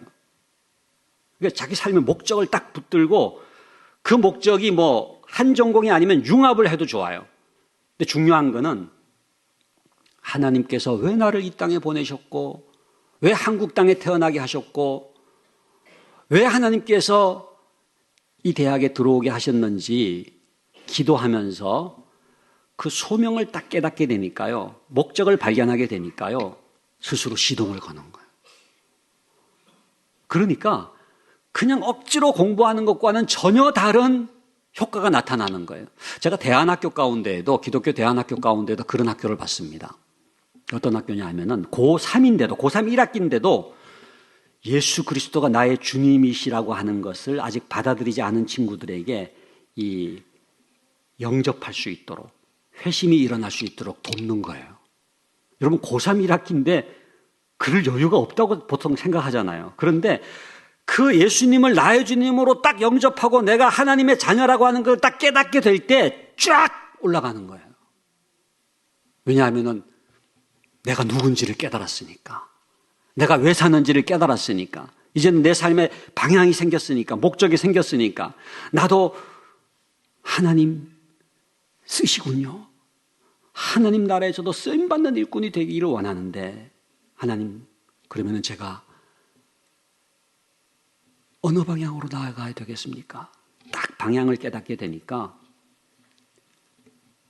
그러니까 자기 삶의 목적을 딱 붙들고 그 목적이 뭐 한 전공이 아니면 융합을 해도 좋아요. 근데 중요한 거는 하나님께서 왜 나를 이 땅에 보내셨고 왜 한국 땅에 태어나게 하셨고 왜 하나님께서 이 대학에 들어오게 하셨는지 기도하면서 그 소명을 딱 깨닫게 되니까요. 목적을 발견하게 되니까요. 스스로 시동을 거는 거예요. 그러니까 그냥 억지로 공부하는 것과는 전혀 다른 효과가 나타나는 거예요. 제가 대안학교 가운데에도 기독교 대안학교 가운데에도 그런 학교를 봤습니다. 어떤 학교냐 하면은 고3인데도 고3 1학기인데도 예수 그리스도가 나의 주님이시라고 하는 것을 아직 받아들이지 않은 친구들에게 이 영접할 수 있도록 회심이 일어날 수 있도록 돕는 거예요. 여러분 고3 1학기인데 그럴 여유가 없다고 보통 생각하잖아요. 그런데 그 예수님을 나의 주님으로 딱 영접하고 내가 하나님의 자녀라고 하는 걸 딱 깨닫게 될 때 쫙 올라가는 거예요. 왜냐하면은 내가 누군지를 깨달았으니까. 내가 왜 사는지를 깨달았으니까. 이제는 내 삶에 방향이 생겼으니까. 목적이 생겼으니까. 나도 하나님 쓰시군요. 하나님 나라에 저도 쓰임받는 일꾼이 되기를 원하는데 하나님 그러면은 제가 어느 방향으로 나아가야 되겠습니까? 딱 방향을 깨닫게 되니까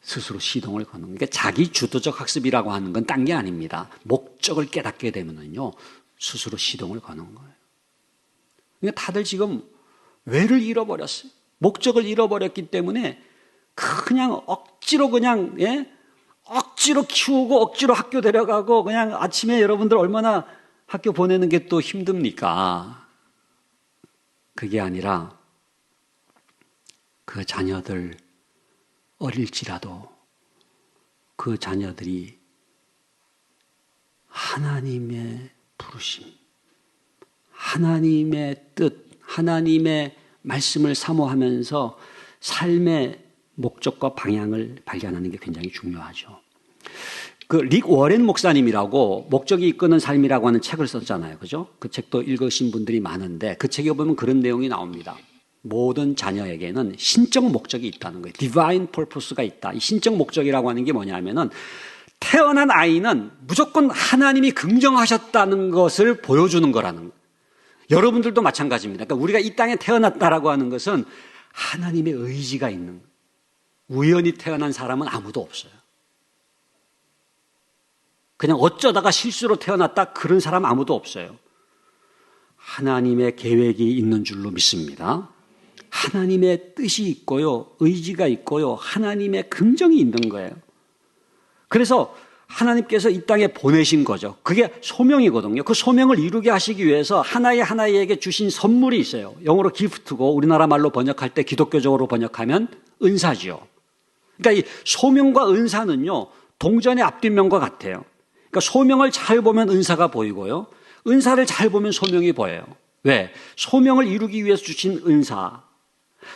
스스로 시동을 거는 거예요. 그러니까 자기 주도적 학습이라고 하는 건 딴 게 아닙니다. 목적을 깨닫게 되면은요 스스로 시동을 거는 거예요. 그러니까 다들 지금 왜를 잃어버렸어요. 목적을 잃어버렸기 때문에 그냥 억지로 억지로 키우고 억지로 학교 데려가고 그냥 아침에 여러분들 얼마나 학교 보내는 게 또 힘듭니까? 그게 아니라 그 자녀들 어릴지라도 그 자녀들이 하나님의 부르심, 하나님의 뜻, 하나님의 말씀을 사모하면서 삶의 목적과 방향을 발견하는 게 굉장히 중요하죠. 그 릭 워렌 목사님이라고 목적이 이끄는 삶이라고 하는 책을 썼잖아요. 그죠? 그 책도 읽으신 분들이 많은데 그 책에 보면 그런 내용이 나옵니다. 모든 자녀에게는 신적 목적이 있다는 거예요. Divine purpose가 있다. 이 신적 목적이라고 하는 게 뭐냐면은 태어난 아이는 무조건 하나님이 긍정하셨다는 것을 보여주는 거라는 거예요. 여러분들도 마찬가지입니다. 그러니까 우리가 이 땅에 태어났다라고 하는 것은 하나님의 의지가 있는 거예요. 우연히 태어난 사람은 아무도 없어요. 그냥 어쩌다가 실수로 태어났다 그런 사람 아무도 없어요. 하나님의 계획이 있는 줄로 믿습니다. 하나님의 뜻이 있고요. 의지가 있고요. 하나님의 긍정이 있는 거예요. 그래서 하나님께서 이 땅에 보내신 거죠. 그게 소명이거든요. 그 소명을 이루게 하시기 위해서 하나에게 주신 선물이 있어요. 영어로 기프트고 우리나라 말로 번역할 때 기독교적으로 번역하면 은사지요. 그러니까 이 소명과 은사는요. 동전의 앞뒷면과 같아요. 그러니까 소명을 잘 보면 은사가 보이고요. 은사를 잘 보면 소명이 보여요. 왜? 소명을 이루기 위해서 주신 은사,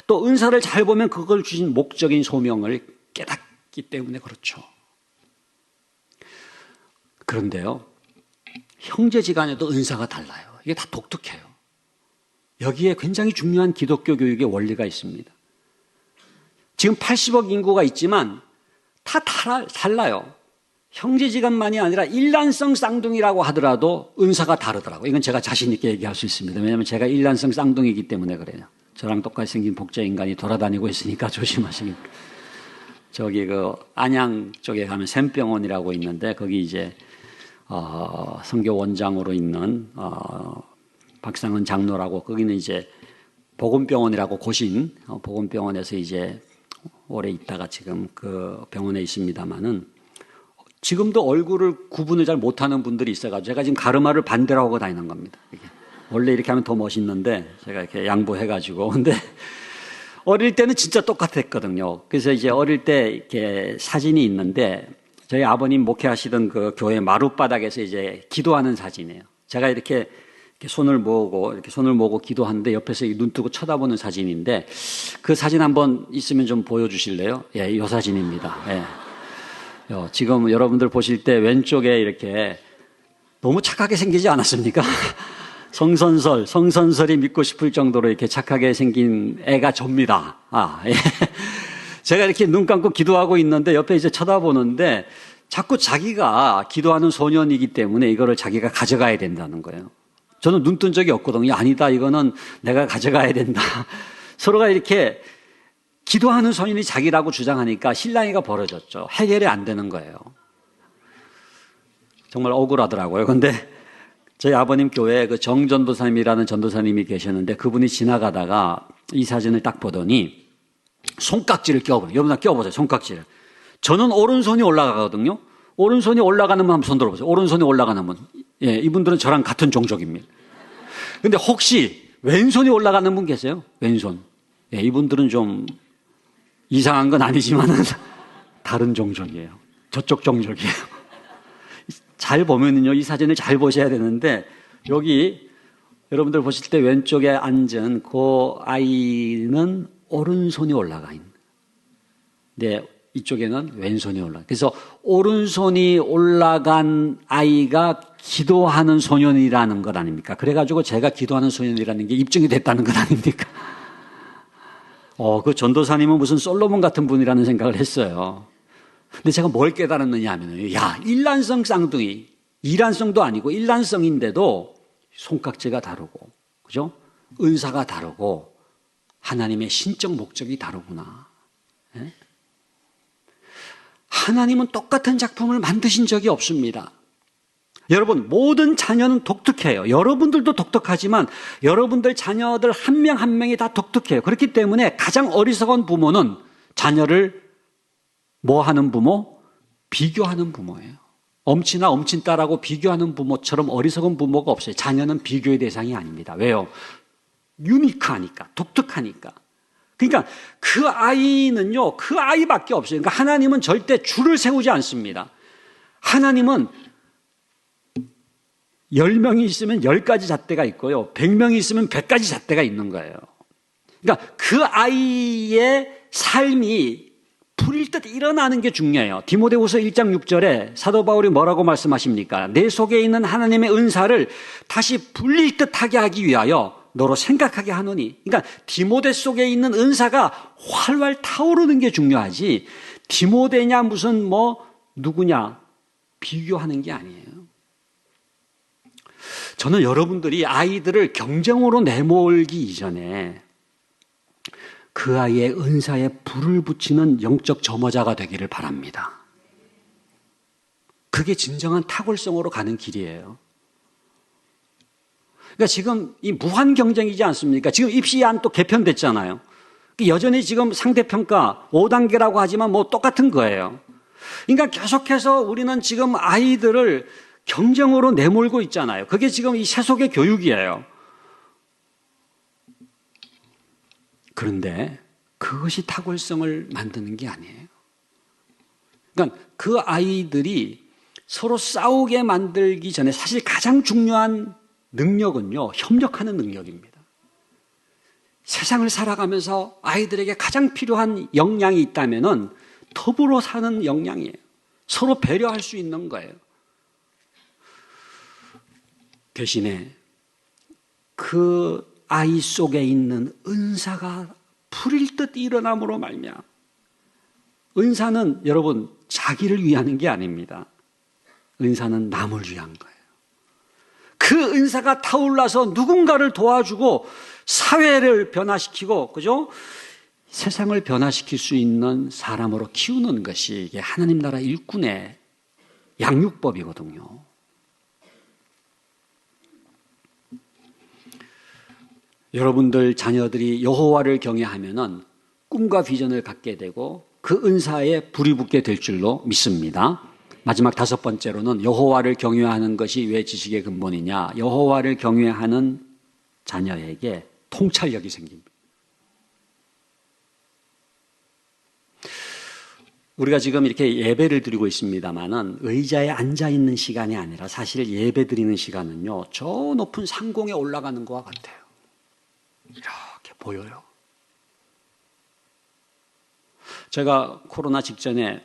또 은사를 잘 보면 그걸 주신 목적인 소명을 깨닫기 때문에 그렇죠. 그런데요, 형제지간에도 은사가 달라요. 이게 다 독특해요. 여기에 굉장히 중요한 기독교 교육의 원리가 있습니다. 지금 80억 인구가 있지만 다 달라요. 형제지간만이 아니라 일란성 쌍둥이라고 하더라도 은사가 다르더라고요. 이건 제가 자신 있게 얘기할 수 있습니다. 왜냐하면 제가 일란성 쌍둥이이기 때문에 그래요. 저랑 똑같이 생긴 복제 인간이 돌아다니고 있으니까 조심하시길. 저기 그 안양 쪽에 가면 샘병원이라고 있는데 거기 이제 선교 원장으로 있는 박상은 장로라고, 거기는 이제 복음병원이라고 고신 복음병원에서 이제 오래 있다가 지금 그 병원에 있습니다만은 지금도 얼굴을 구분을 잘 못하는 분들이 있어가지고 제가 지금 가르마를 반대로 하고 다니는 겁니다. 원래 이렇게 하면 더 멋있는데 제가 이렇게 양보해가지고. 근데 어릴 때는 진짜 똑같았거든요. 그래서 이제 어릴 때 이렇게 사진이 있는데 저희 아버님 목회하시던 그 교회 마룻바닥에서 이제 기도하는 사진이에요. 제가 이렇게 손을 모으고 기도하는데 옆에서 눈 뜨고 쳐다보는 사진인데 그 사진 한번 있으면 좀 보여주실래요? 예, 이 사진입니다. 예. 지금 여러분들 보실 때 왼쪽에 이렇게 너무 착하게 생기지 않았습니까? 성선설이 믿고 싶을 정도로 이렇게 착하게 생긴 애가 접니다. 예. 제가 이렇게 눈 감고 기도하고 있는데 옆에 이제 쳐다보는데 자꾸 자기가 기도하는 소년이기 때문에 이거를 자기가 가져가야 된다는 거예요. 저는 눈 뜬 적이 없거든요. 아니다, 이거는 내가 가져가야 된다. 서로가 이렇게 기도하는 소년이 자기라고 주장하니까 실랑이가 벌어졌죠. 해결이 안 되는 거예요. 정말 억울하더라고요. 근데 저희 아버님 교회에 그 정전도사님이라는 전도사님이 계셨는데 그분이 지나가다가 이 사진을 딱 보더니 손깍지를 껴보세요. 여러분 다 껴보세요. 손깍지를. 저는 오른손이 올라가거든요. 오른손이 올라가는 분 한번 손 들어보세요. 오른손이 올라가는 분. 예, 이분들은 저랑 같은 종족입니다. 근데 혹시 왼손이 올라가는 분 계세요? 왼손. 예, 이분들은 좀 이상한 건 아니지만은 다른 종족이에요. 저쪽 종족이에요. 잘 보면은요, 이 사진을 잘 보셔야 되는데 여기 여러분들 보실 때 왼쪽에 앉은 그 아이는 오른손이 올라가 있는. 네, 이쪽에는 왼손이 올라가. 그래서 오른손이 올라간 아이가 기도하는 소년이라는 것 아닙니까? 그래가지고 제가 기도하는 소년이라는 게 입증이 됐다는 것 아닙니까? 그 전도사님은 무슨 솔로몬 같은 분이라는 생각을 했어요. 근데 제가 뭘 깨달았느냐 하면은, 일란성 쌍둥이, 이란성도 아니고 일란성인데도 손깍지가 다르고, 그죠? 은사가 다르고, 하나님의 신적 목적이 다르구나. 예? 하나님은 똑같은 작품을 만드신 적이 없습니다. 여러분, 모든 자녀는 독특해요. 여러분들도 독특하지만 여러분들 자녀들 한 명 한 명이 다 독특해요. 그렇기 때문에 가장 어리석은 부모는 자녀를 뭐 하는 부모? 비교하는 부모예요. 엄친아 엄친딸하고 비교하는 부모처럼 어리석은 부모가 없어요. 자녀는 비교의 대상이 아닙니다. 왜요? 유니크하니까, 독특하니까. 그러니까 그 아이는요, 그 아이밖에 없어요. 그러니까 하나님은 절대 줄을 세우지 않습니다. 하나님은 10명이 있으면 10가지 잣대가 있고요. 100명이 있으면 100가지 잣대가 있는 거예요. 그러니까 그 아이의 삶이 불일 듯 일어나는 게 중요해요. 디모데후서 1장 6절에 사도 바울이 뭐라고 말씀하십니까? 내 속에 있는 하나님의 은사를 다시 불릴 듯하게 하기 위하여 너로 생각하게 하노니. 그러니까 디모데 속에 있는 은사가 활활 타오르는 게 중요하지, 디모데냐 무슨 누구냐 비교하는 게 아니에요. 저는 여러분들이 아이들을 경쟁으로 내몰기 이전에 그 아이의 은사에 불을 붙이는 영적 점호자가 되기를 바랍니다. 그게 진정한 탁월성으로 가는 길이에요. 그러니까 지금 이 무한 경쟁이지 않습니까? 지금 입시안 또 개편됐잖아요. 여전히 지금 상대평가 5단계라고 하지만 똑같은 거예요. 그러니까 계속해서 우리는 지금 아이들을 경쟁으로 내몰고 있잖아요. 그게 지금 이 세속의 교육이에요. 그런데 그것이 탁월성을 만드는 게 아니에요. 그러니까 그 아이들이 서로 싸우게 만들기 전에 사실 가장 중요한 능력은요, 협력하는 능력입니다. 세상을 살아가면서 아이들에게 가장 필요한 역량이 있다면은 더불어 사는 역량이에요. 서로 배려할 수 있는 거예요. 대신에 그 아이 속에 있는 은사가 불일 듯 일어남으로 말미암아. 은사는 여러분 자기를 위하는 게 아닙니다. 은사는 남을 위한 거예요. 그 은사가 타올라서 누군가를 도와주고 사회를 변화시키고, 그죠? 세상을 변화시킬 수 있는 사람으로 키우는 것이 이게 하나님 나라 일꾼의 양육법이거든요. 여러분들 자녀들이 여호와를 경외하면은 꿈과 비전을 갖게 되고 그 은사에 불이 붙게 될 줄로 믿습니다. 마지막 5번째로는 여호와를 경외하는 것이 왜 지식의 근본이냐? 여호와를 경외하는 자녀에게 통찰력이 생깁니다. 우리가 지금 이렇게 예배를 드리고 있습니다만은 의자에 앉아 있는 시간이 아니라 사실 예배 드리는 시간은요, 저 높은 상공에 올라가는 것과 같아요. 이렇게 보여요. 제가 코로나 직전에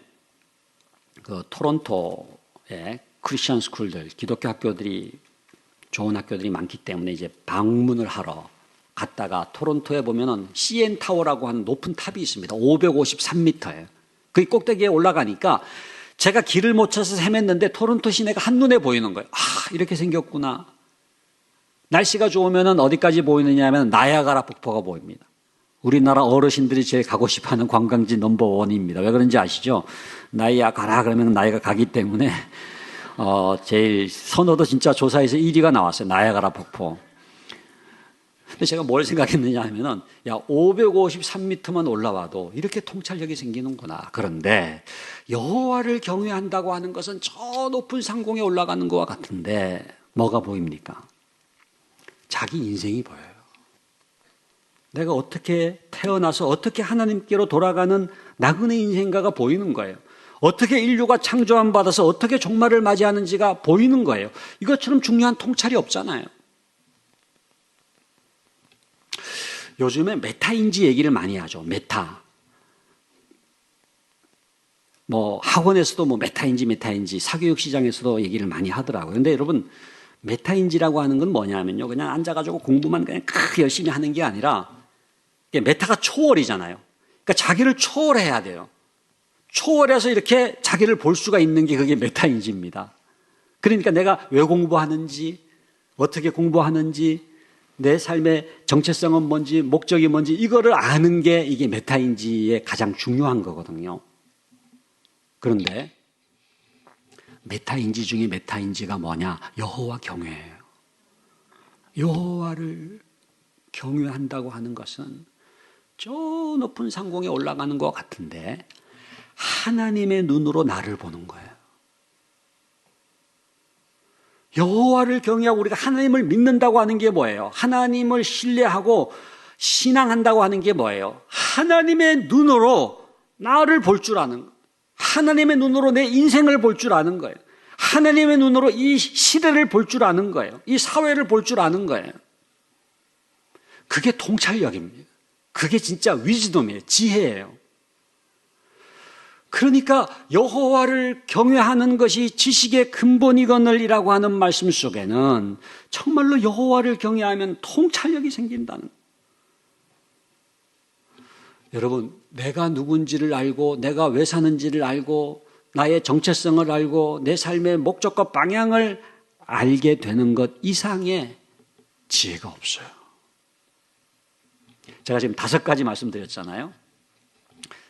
그 토론토에 크리스천 스쿨들, 기독교 학교들이, 좋은 학교들이 많기 때문에 이제 방문을 하러 갔다가 토론토에 보면은 CN 타워라고 하는 높은 탑이 있습니다. 553m예요. 그 꼭대기에 올라가니까 제가 길을 못 찾아서 헤맸는데 토론토 시내가 한눈에 보이는 거예요. 아, 이렇게 생겼구나. 날씨가 좋으면 어디까지 보이느냐 하면 나야가라 폭포가 보입니다. 우리나라 어르신들이 제일 가고 싶어하는 관광지 넘버1입니다. 왜 그런지 아시죠? 나야가라 그러면 나이가 가기 때문에 제일 선호도 진짜 조사에서 1위가 나왔어요. 나야가라 폭포. 근데 제가 뭘 생각했느냐 하면은 553m만 올라와도 이렇게 통찰력이 생기는구나. 그런데 여호와를 경외한다고 하는 것은 저 높은 상공에 올라가는 것과 같은데 뭐가 보입니까? 자기 인생이 보여요. 내가 어떻게 태어나서 어떻게 하나님께로 돌아가는 나그네 인생가가 보이는 거예요. 어떻게 인류가 창조함 받아서 어떻게 종말을 맞이하는지가 보이는 거예요. 이것처럼 중요한 통찰이 없잖아요. 요즘에 메타인지 얘기를 많이 하죠. 메타. 학원에서도 메타인지 사교육 시장에서도 얘기를 많이 하더라고요. 근데 여러분, 메타인지라고 하는 건 뭐냐면요, 그냥 앉아가지고 공부만 그냥 열심히 하는 게 아니라, 메타가 초월이잖아요. 그러니까 자기를 초월해야 돼요. 초월해서 이렇게 자기를 볼 수가 있는 게 그게 메타인지입니다. 그러니까 내가 왜 공부하는지, 어떻게 공부하는지, 내 삶의 정체성은 뭔지, 목적이 뭔지, 이거를 아는 게 이게 메타인지의 가장 중요한 거거든요. 그런데 메타인지 중에 메타인지가 뭐냐? 여호와 경외예요. 여호와를 경외한다고 하는 것은 저 높은 상공에 올라가는 것 같은데 하나님의 눈으로 나를 보는 거예요. 여호와를 경외하고 우리가 하나님을 믿는다고 하는 게 뭐예요? 하나님을 신뢰하고 신앙한다고 하는 게 뭐예요? 하나님의 눈으로 나를 볼 줄 아는 거예요. 하나님의 눈으로 내 인생을 볼 줄 아는 거예요. 하나님의 눈으로 이 시대를 볼 줄 아는 거예요. 이 사회를 볼 줄 아는 거예요. 그게 통찰력입니다. 그게 진짜 위즈덤이에요. 지혜예요. 그러니까 여호와를 경외하는 것이 지식의 근본이거늘이라고 하는 말씀 속에는 정말로 여호와를 경외하면 통찰력이 생긴다는 거예요. 여러분, 내가 누군지를 알고 내가 왜 사는지를 알고 나의 정체성을 알고 내 삶의 목적과 방향을 알게 되는 것 이상의 지혜가 없어요. 제가 지금 5가지 말씀드렸잖아요.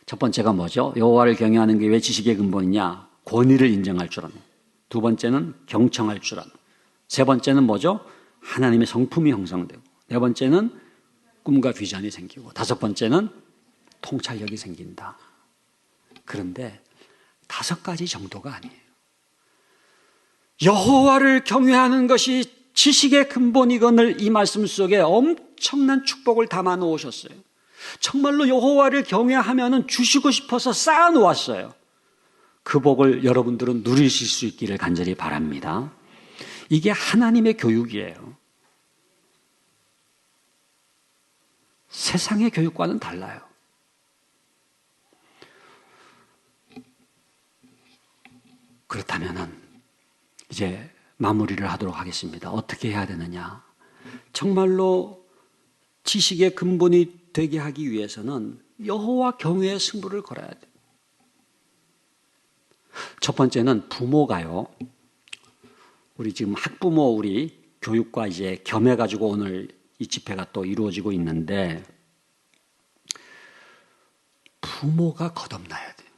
첫 번째가 뭐죠? 여호와를 경외하는 게 왜 지식의 근본이냐? 권위를 인정할 줄 아는. 두 번째는 경청할 줄 아는. 세 번째는 뭐죠? 하나님의 성품이 형성되고. 네 번째는 꿈과 비전이 생기고. 다섯 번째는 통찰력이 생긴다. 그런데 5가지 정도가 아니에요. 여호와를 경외하는 것이 지식의 근본이거늘 이 말씀 속에 엄청난 축복을 담아 놓으셨어요. 정말로 여호와를 경외하면은 주시고 싶어서 쌓아 놓았어요. 그 복을 여러분들은 누리실 수 있기를 간절히 바랍니다. 이게 하나님의 교육이에요. 세상의 교육과는 달라요. 그렇다면은 이제 마무리를 하도록 하겠습니다. 어떻게 해야 되느냐? 정말로 지식의 근본이 되게 하기 위해서는 여호와 경외의 승부를 걸어야 돼요. 첫 번째는 부모가요. 우리 지금 학부모 우리 교육과 이제 겸해가지고 오늘 이 집회가 또 이루어지고 있는데 부모가 거듭나야 돼요.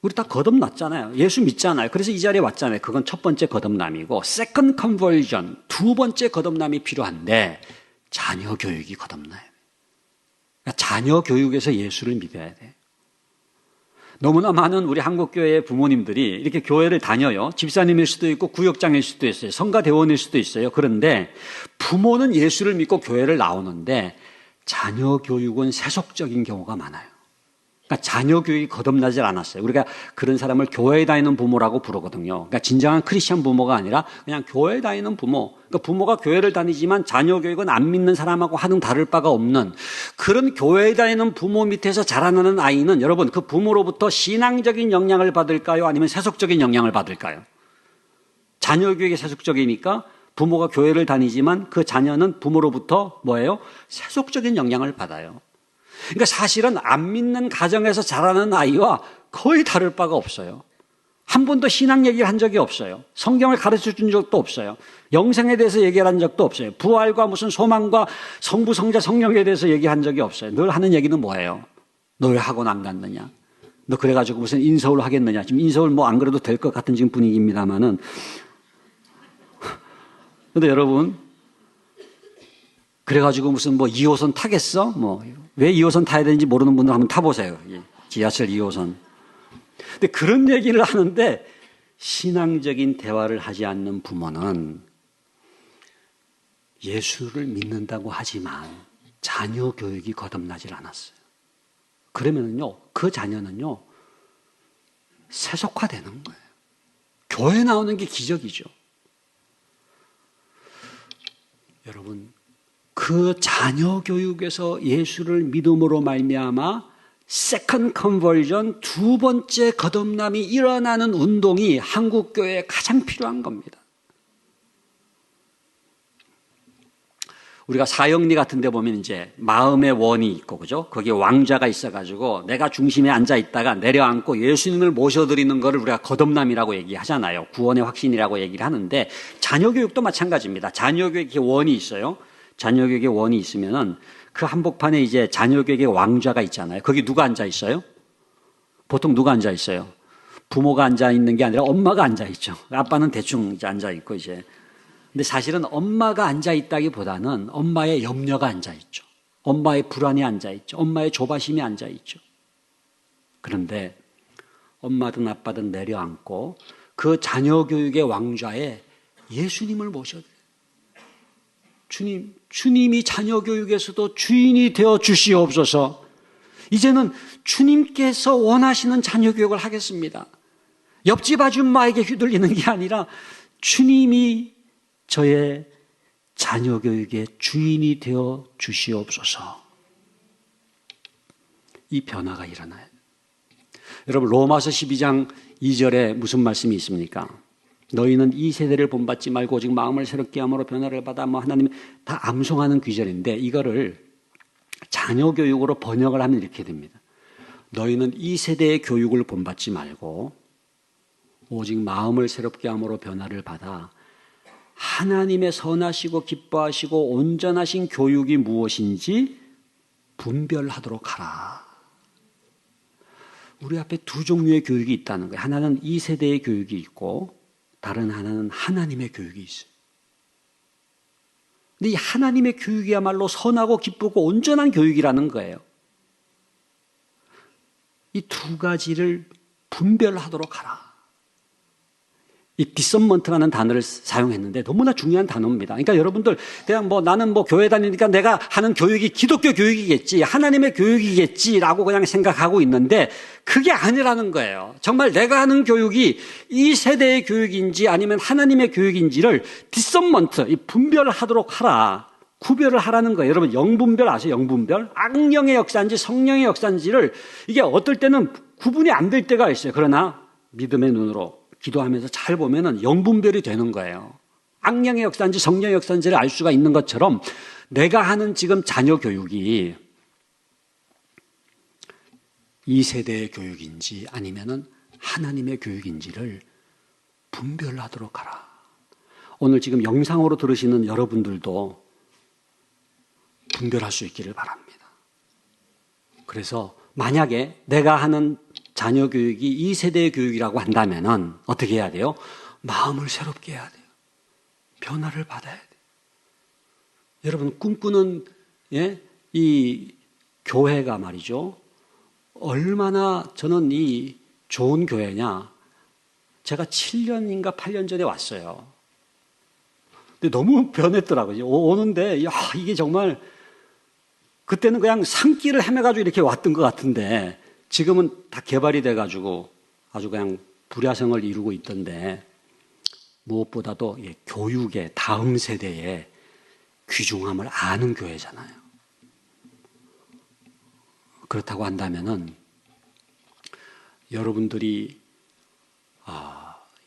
우리 다 거듭났잖아요. 예수 믿잖아요. 그래서 이 자리에 왔잖아요. 그건 첫 번째 거듭남이고 second conversion, 두 번째 거듭남이 필요한데 자녀 교육이 거듭나야 돼요. 그러니까 자녀 교육에서 예수를 믿어야 돼요. 너무나 많은 우리 한국교회의 부모님들이 이렇게 교회를 다녀요. 집사님일 수도 있고 구역장일 수도 있어요. 성가대원일 수도 있어요. 그런데 부모는 예수를 믿고 교회를 나오는데 자녀 교육은 세속적인 경우가 많아요. 그러니까 자녀 교육이 거듭나질 않았어요. 우리가 그런 사람을 교회에 다니는 부모라고 부르거든요. 그러니까 진정한 크리스천 부모가 아니라 그냥 교회에 다니는 부모. 그러니까 부모가 교회를 다니지만 자녀 교육은 안 믿는 사람하고 하등 다를 바가 없는 그런 교회에 다니는 부모 밑에서 자라나는 아이는 여러분 그 부모로부터 신앙적인 영향을 받을까요? 아니면 세속적인 영향을 받을까요? 자녀 교육이 세속적이니까 부모가 교회를 다니지만 그 자녀는 부모로부터 뭐예요? 세속적인 영향을 받아요. 그러니까 사실은 안 믿는 가정에서 자라는 아이와 거의 다를 바가 없어요. 한 번도 신앙 얘기를 한 적이 없어요. 성경을 가르쳐 준 적도 없어요. 영생에 대해서 얘기한 적도 없어요. 부활과 무슨 소망과 성부, 성자, 성령에 대해서 얘기한 적이 없어요. 늘 하는 얘기는 뭐예요? 너 왜 학원 안 갔느냐? 너 그래가지고 무슨 인서울 하겠느냐? 지금 인서울 뭐 안 그래도 될 것 같은 지금 분위기입니다만은. 근데 여러분, 그래가지고 무슨 뭐 2호선 타겠어? 뭐 왜 2호선 타야 되는지 모르는 분들 한번 타보세요. 지하철 2호선. 근데 그런 얘기를 하는데 신앙적인 대화를 하지 않는 부모는 예수를 믿는다고 하지만 자녀 교육이 거듭나질 않았어요. 그러면은요, 그 자녀는요, 세속화되는 거예요. 교회 나오는 게 기적이죠. 여러분, 그 자녀 교육에서 예수를 믿음으로 말미암아 세컨드 컨버전, 두 번째 거듭남이 일어나는 운동이 한국 교회에 가장 필요한 겁니다. 우리가 사형리 같은 데 보면 이제 마음의 원이 있고, 그죠? 거기에 왕자가 있어가지고 내가 중심에 앉아 있다가 내려앉고 예수님을 모셔드리는 거를 우리가 거듭남이라고 얘기하잖아요. 구원의 확신이라고 얘기를 하는데 자녀 교육도 마찬가지입니다. 자녀 교육에 원이 있어요. 자녀 교육에 원이 있으면은 그 한복판에 이제 자녀 교육의 왕좌가 있잖아요. 거기 누가 앉아 있어요? 보통 누가 앉아 있어요? 부모가 앉아 있는 게 아니라 엄마가 앉아 있죠. 아빠는 대충 이제 앉아 있고 이제. 근데 사실은 엄마가 앉아 있다기보다는 엄마의 염려가 앉아 있죠. 엄마의 불안이 앉아 있죠. 엄마의 조바심이 앉아 있죠. 그런데 엄마든 아빠든 내려앉고 그 자녀 교육의 왕좌에 예수님을 모셔야 돼요. 주님이 자녀 교육에서도 주인이 되어 주시옵소서. 이제는 주님께서 원하시는 자녀 교육을 하겠습니다. 옆집 아줌마에게 휘둘리는 게 아니라 주님이 저의 자녀 교육의 주인이 되어 주시옵소서. 이 변화가 일어나요. 여러분, 로마서 12장 2절에 무슨 말씀이 있습니까? 너희는 이 세대를 본받지 말고 오직 마음을 새롭게 함으로 변화를 받아 하나님이 다 암송하는 귀절인데 이거를 자녀 교육으로 번역을 하면 이렇게 됩니다. 너희는 이 세대의 교육을 본받지 말고 오직 마음을 새롭게 함으로 변화를 받아 하나님의 선하시고 기뻐하시고 온전하신 교육이 무엇인지 분별하도록 하라. 우리 앞에 두 종류의 교육이 있다는 거예요. 하나는 이 세대의 교육이 있고 다른 하나는 하나님의 교육이 있어요. 근데 이 하나님의 교육이야말로 선하고 기쁘고 온전한 교육이라는 거예요. 이 두 가지를 분별하도록 하라. 이 디선먼트라는 단어를 사용했는데 너무나 중요한 단어입니다. 그러니까 여러분들 그냥 나는 교회 다니니까 내가 하는 교육이 기독교 교육이겠지, 하나님의 교육이겠지라고 그냥 생각하고 있는데 그게 아니라는 거예요. 정말 내가 하는 교육이 이 세대의 교육인지 아니면 하나님의 교육인지를 디선먼트, 이 분별하도록 하라. 구별을 하라는 거예요. 여러분, 영분별 아세요? 영분별? 악령의 역사인지 성령의 역사인지를 이게 어떨 때는 구분이 안 될 때가 있어요. 그러나 믿음의 눈으로 기도하면서 잘 보면은 영분별이 되는 거예요. 악령의 역사인지 성령의 역사인지를 알 수가 있는 것처럼 내가 하는 지금 자녀 교육이 이 세대의 교육인지 아니면은 하나님의 교육인지를 분별하도록 하라. 오늘 지금 영상으로 들으시는 여러분들도 분별할 수 있기를 바랍니다. 그래서 만약에 내가 하는 자녀 교육이 이 세대의 교육이라고 한다면은 어떻게 해야 돼요? 마음을 새롭게 해야 돼요. 변화를 받아야 돼요. 여러분, 꿈꾸는 이 교회가 말이죠. 얼마나 저는 이 좋은 교회냐. 제가 7년인가 8년 전에 왔어요. 근데 너무 변했더라고요. 오는데 이게 정말 그때는 그냥 산길을 헤매가지고 이렇게 왔던 것 같은데 지금은 다 개발이 돼가지고 아주 그냥 불야성을 이루고 있던데 무엇보다도 교육의 다음 세대의 귀중함을 아는 교회잖아요. 그렇다고 한다면은 여러분들이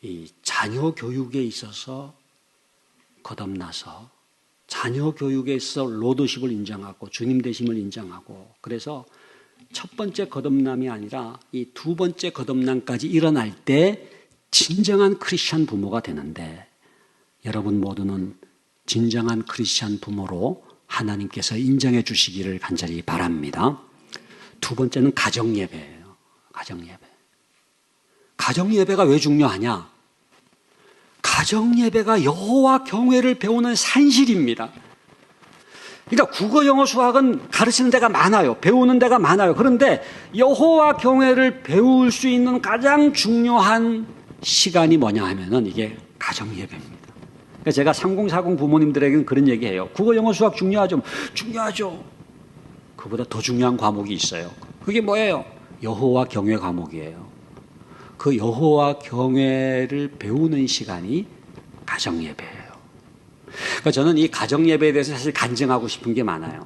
이 자녀 교육에 있어서 거듭나서 자녀 교육에 있어 로드십을 인정하고 주님 되심을 인정하고 그래서 첫 번째 거듭남이 아니라 이 두 번째 거듭남까지 일어날 때 진정한 크리스찬 부모가 되는데 여러분 모두는 진정한 크리스찬 부모로 하나님께서 인정해 주시기를 간절히 바랍니다. 두 번째는 가정예배예요. 가정예배. 가정예배가 왜 중요하냐? 가정예배가 여호와 경외를 배우는 산실입니다. 그러니까 국어, 영어, 수학은 가르치는 데가 많아요. 배우는 데가 많아요. 그런데 여호와 경외를 배울 수 있는 가장 중요한 시간이 뭐냐 하면은 이게 가정예배입니다. 그러니까 제가 3040 부모님들에게는 그런 얘기해요. 국어, 영어, 수학 중요하죠. 중요하죠. 그보다 더 중요한 과목이 있어요. 그게 뭐예요? 여호와 경외 과목이에요. 그 여호와 경외를 배우는 시간이 가정예배예요. 그러니까 저는 이 가정예배에 대해서 사실 간증하고 싶은 게 많아요.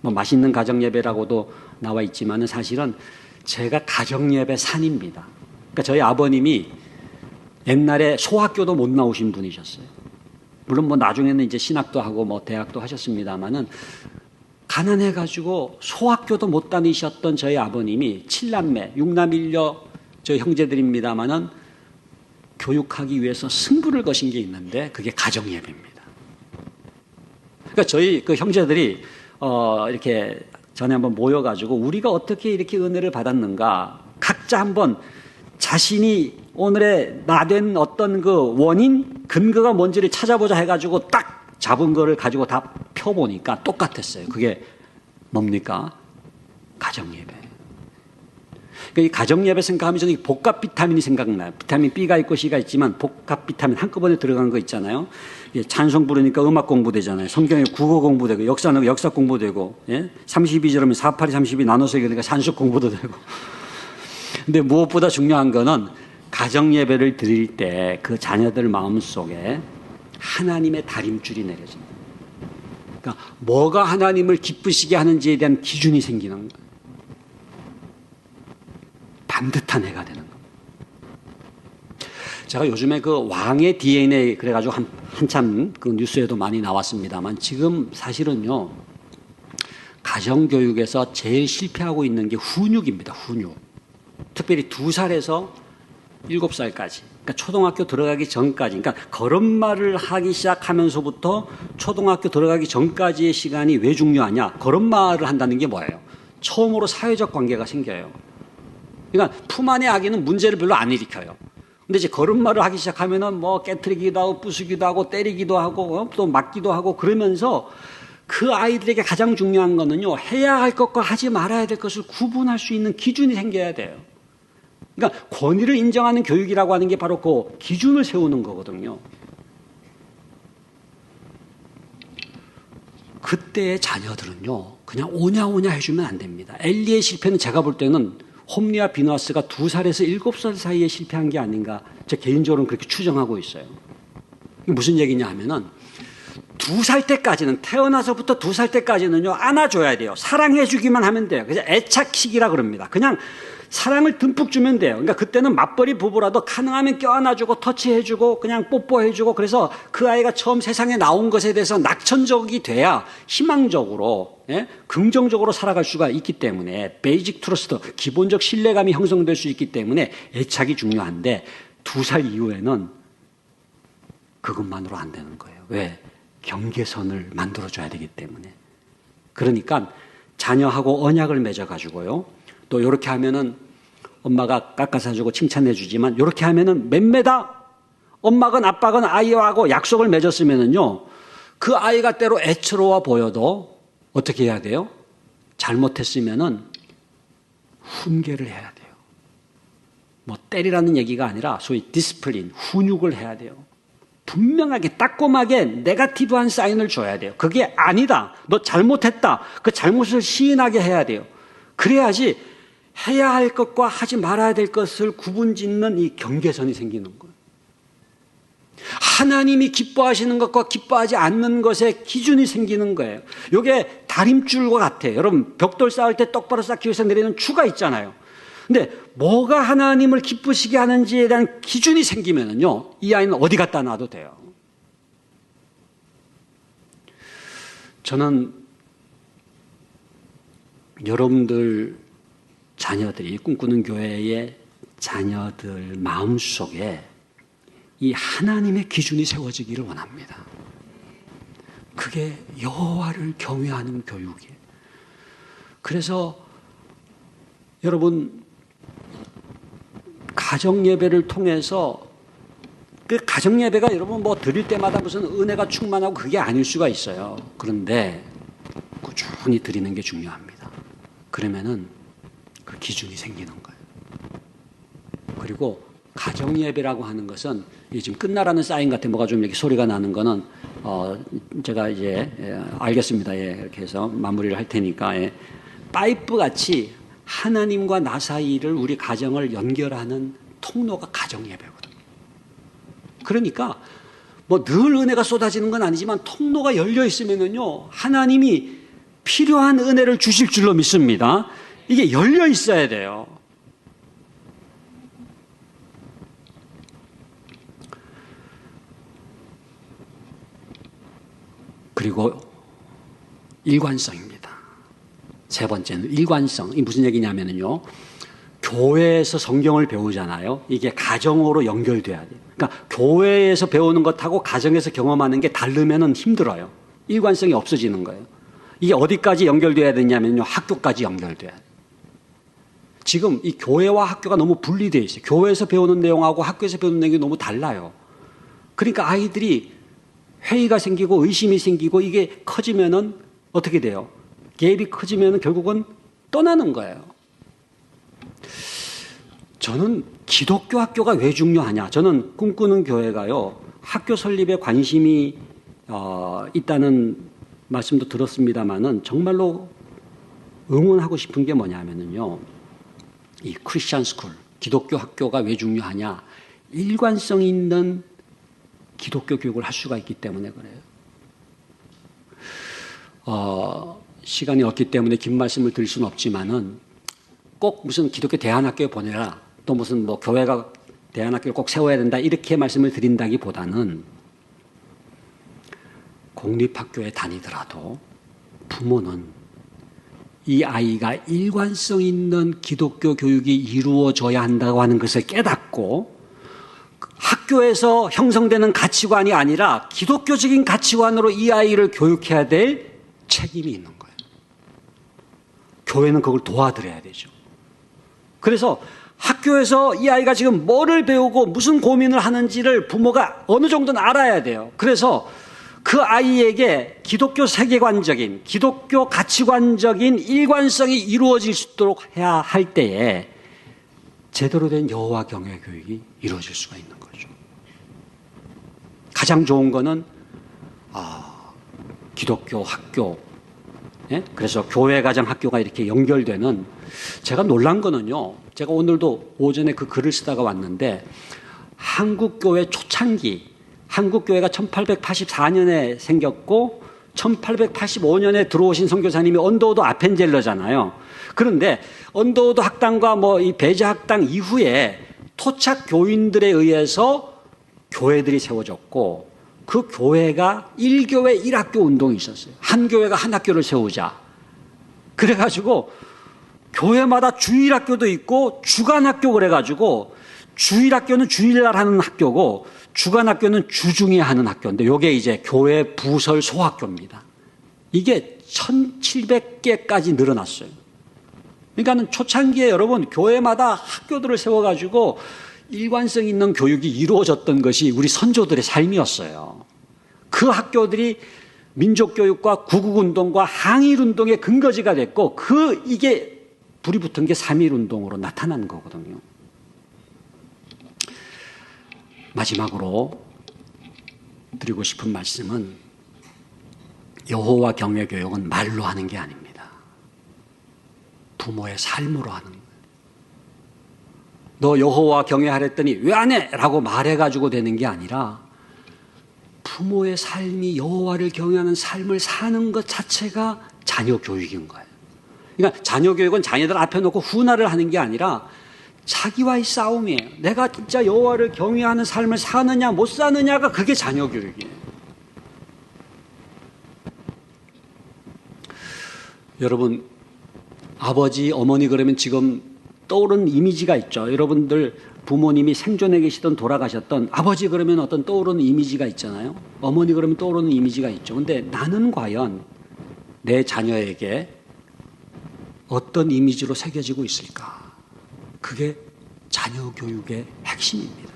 맛있는 가정예배라고도 나와 있지만은 사실은 제가 가정예배 산입니다. 그러니까 저희 아버님이 옛날에 소학교도 못 나오신 분이셨어요. 물론 나중에는 이제 신학도 하고 대학도 하셨습니다만은 가난해가지고 소학교도 못 다니셨던 저희 아버님이 7남매, 6남 1녀 저 형제들입니다만은 교육하기 위해서 승부를 거신 게 있는데 그게 가정예배입니다. 그러니까 저희 그 형제들이 이렇게 전에 한번 모여가지고 우리가 어떻게 이렇게 은혜를 받았는가 각자 한번 자신이 오늘의 나된 어떤 그 원인 근거가 뭔지를 찾아보자 해가지고 딱 잡은 거를 가지고 다 펴보니까 똑같았어요. 그게 뭡니까? 가정예배. 그러니까 이 가정예배 생각하면 저는 복합 비타민이 생각나요. 비타민 B가 있고 C가 있지만 복합 비타민 한꺼번에 들어간 거 있잖아요. 예, 찬송 부르니까 음악 공부되잖아요. 성경에 국어 공부되고 역사는 역사 공부되고, 예? 32절이면 4, 8, 32 나눠서 읽으니까 산수 공부도 되고. 근데 무엇보다 중요한 거는 가정예배를 드릴 때 그 자녀들 마음속에 하나님의 다림줄이 내려집니다. 그러니까 뭐가 하나님을 기쁘시게 하는지에 대한 기준이 생기는 거예요. 반듯한 애가 되는 겁니다. 제가 요즘에 그 왕의 DNA 그래가지고 한참 그 뉴스에도 많이 나왔습니다만 지금 사실은요, 가정교육에서 제일 실패하고 있는 게 훈육입니다. 훈육. 특별히 2살에서 7살까지. 그러니까 초등학교 들어가기 전까지. 그러니까 걸음마를 하기 시작하면서부터 초등학교 들어가기 전까지의 시간이 왜 중요하냐? 걸음마를 한다는 게 뭐예요? 처음으로 사회적 관계가 생겨요. 그러니까 품 안의 아기는 문제를 별로 안 일으켜요. 근데 이제 걸음마를 하기 시작하면은 뭐 깨트리기도 하고 부수기도 하고 때리기도 하고 또 맞기도 하고 그러면서 그 아이들에게 가장 중요한 거는요, 해야 할 것과 하지 말아야 될 것을 구분할 수 있는 기준이 생겨야 돼요. 그러니까 권위를 인정하는 교육이라고 하는 게 바로 그 기준을 세우는 거거든요. 그때의 자녀들은요, 그냥 오냐오냐 해주면 안 됩니다. 엘리의 실패는 제가 볼 때는 홈리와 비너스가 2살에서 7살 사이에 실패한 게 아닌가, 제 개인적으로는 그렇게 추정하고 있어요. 이게 무슨 얘기냐 하면은 2살 때까지는, 태어나서부터 2살 때까지는요, 안아줘야 돼요. 사랑해주기만 하면 돼요. 그래서 애착식이라 그럽니다. 그냥 사랑을 듬뿍 주면 돼요. 그러니까 그때는 맞벌이 부부라도 가능하면 껴안아주고 터치해주고 그냥 뽀뽀해주고, 그래서 그 아이가 처음 세상에 나온 것에 대해서 낙천적이 돼야 희망적으로, 예? 긍정적으로 살아갈 수가 있기 때문에, 베이직 트러스트, 기본적 신뢰감이 형성될 수 있기 때문에 애착이 중요한데 2살 이후에는 그것만으로 안 되는 거예요. 왜? 경계선을 만들어줘야 되기 때문에. 그러니까 자녀하고 언약을 맺어가지고요, 또 이렇게 하면은 엄마가 깎아사주고 칭찬해주지만 이렇게 하면은 맴매다, 엄마건 아빠건 아이하고 약속을 맺었으면은요, 그 아이가 때로 애처로워 보여도 어떻게 해야 돼요? 잘못했으면은 훈계를 해야 돼요. 뭐 때리라는 얘기가 아니라 소위 디스플린, 훈육을 해야 돼요. 분명하게 따끔하게 네거티브한 사인을 줘야 돼요. 그게 아니다, 너 잘못했다, 그 잘못을 시인하게 해야 돼요. 그래야지 해야 할 것과 하지 말아야 될 것을 구분짓는 이 경계선이 생기는 거예요. 하나님이 기뻐하시는 것과 기뻐하지 않는 것의 기준이 생기는 거예요. 이게 다림줄과 같아요. 여러분, 벽돌 쌓을 때 똑바로 쌓기 위해서 내리는 추가 있잖아요. 근데 뭐가 하나님을 기쁘시게 하는지에 대한 기준이 생기면은요, 이 아이는 어디 갖다 놔도 돼요. 저는 여러분들 자녀들이, 꿈꾸는 교회의 자녀들 마음속에 이 하나님의 기준이 세워지기를 원합니다. 그게 여호와를 경외하는 교육이에요. 그래서 여러분, 가정예배를 통해서, 그 가정예배가 여러분 뭐 드릴 때마다 무슨 은혜가 충만하고 그게 아닐 수가 있어요. 그런데 꾸준히 드리는 게 중요합니다. 그러면은 그 기준이 생기는 거예요. 그리고 가정예배라고 하는 것은, 지금 끝나라는 사인 같은 뭐가 좀 이렇게 소리가 나는 거는, 제가 이제, 알겠습니다. 예, 이렇게 해서 마무리를 할 테니까, 예. 파이프 같이 하나님과 나 사이를, 우리 가정을 연결하는 통로가 가정예배거든요. 그러니까 뭐 늘 은혜가 쏟아지는 건 아니지만 통로가 열려 있으면은요, 하나님이 필요한 은혜를 주실 줄로 믿습니다. 이게 열려 있어야 돼요. 그리고 일관성입니다. 세 번째는 일관성. 이 무슨 얘기냐면요, 교회에서 성경을 배우잖아요. 이게 가정으로 연결돼야 돼요. 그러니까 교회에서 배우는 것하고 가정에서 경험하는 게 다르면은 힘들어요. 일관성이 없어지는 거예요. 이게 어디까지 연결돼야 되냐면요, 학교까지 연결돼야 돼요. 지금 이 교회와 학교가 너무 분리되어 있어요. 교회에서 배우는 내용하고 학교에서 배우는 내용이 너무 달라요. 그러니까 아이들이 회의가 생기고 의심이 생기고 이게 커지면은 어떻게 돼요? 갭이 커지면은 결국은 떠나는 거예요. 저는 기독교 학교가 왜 중요하냐? 저는 꿈꾸는 교회가요, 학교 설립에 관심이 있다는 말씀도 들었습니다만은 정말로 응원하고 싶은 게 뭐냐면요, 이 크리스천 스쿨, 기독교 학교가 왜 중요하냐? 일관성 있는 기독교 교육을 할 수가 있기 때문에 그래요. 시간이 없기 때문에 긴 말씀을 드릴 수는 없지만은 꼭 무슨 기독교 대안학교에 보내라, 또 무슨 뭐 교회가 대안학교를 꼭 세워야 된다, 이렇게 말씀을 드린다기보다는 공립학교에 다니더라도 부모는 이 아이가 일관성 있는 기독교 교육이 이루어져야 한다고 하는 것을 깨닫고 학교에서 형성되는 가치관이 아니라 기독교적인 가치관으로 이 아이를 교육해야 될 책임이 있는 거예요. 교회는 그걸 도와드려야 되죠. 그래서 학교에서 이 아이가 지금 뭐를 배우고 무슨 고민을 하는지를 부모가 어느 정도는 알아야 돼요. 그래서 그 아이에게 기독교 세계관적인, 기독교 가치관적인 일관성이 이루어질 수 있도록 해야 할 때에 제대로 된 여호와 경외 교육이 이루어질 수가 있는 거죠. 가장 좋은 거는 기독교 학교, 그래서 교회 가정 학교가 이렇게 연결되는, 제가 놀란 거는요, 제가 오늘도 오전에 그 글을 쓰다가 왔는데, 한국교회 초창기, 한국교회가 1884년에 생겼고 1885년에 들어오신 선교사님이 언더우드 아펜젤러잖아요. 그런데 언더우드 학당과 이 배제 학당 이후에 토착 교인들에 의해서 교회들이 세워졌고, 그 교회가 1교회 1학교 운동이 있었어요. 한 교회가 한 학교를 세우자. 그래가지고 교회마다 주일학교도 있고 주간학교, 그래가지고 주일학교는 주일날 하는 학교고 주간학교는 주중에 하는 학교인데, 이게 이제 교회 부설 소학교입니다. 이게 1700개까지 늘어났어요. 그러니까는 초창기에 여러분, 교회마다 학교들을 세워가지고 일관성 있는 교육이 이루어졌던 것이 우리 선조들의 삶이었어요. 그 학교들이 민족교육과 구국운동과 항일운동의 근거지가 됐고, 이게 불이 붙은 게 3.1운동으로 나타난 거거든요. 마지막으로 드리고 싶은 말씀은, 여호와 경외 교육은 말로 하는 게 아닙니다. 부모의 삶으로 하는 거예요. 너 여호와 경외하랬더니 왜 안 해? 라고 말해가지고 되는 게 아니라, 부모의 삶이 여호와를 경외하는 삶을 사는 것 자체가 자녀 교육인 거예요. 그러니까 자녀 교육은 자녀들 앞에 놓고 훈화를 하는 게 아니라 자기와의 싸움이에요. 내가 진짜 여호와를 경외하는 삶을 사느냐 못 사느냐가, 그게 자녀 교육이에요. 여러분, 아버지, 어머니 그러면 지금 떠오르는 이미지가 있죠. 여러분들 부모님이 생존해 계시던 돌아가셨던 아버지 그러면 어떤 떠오르는 이미지가 있잖아요. 어머니 그러면 떠오르는 이미지가 있죠. 근데 나는 과연 내 자녀에게 어떤 이미지로 새겨지고 있을까? 그게 자녀 교육의 핵심입니다.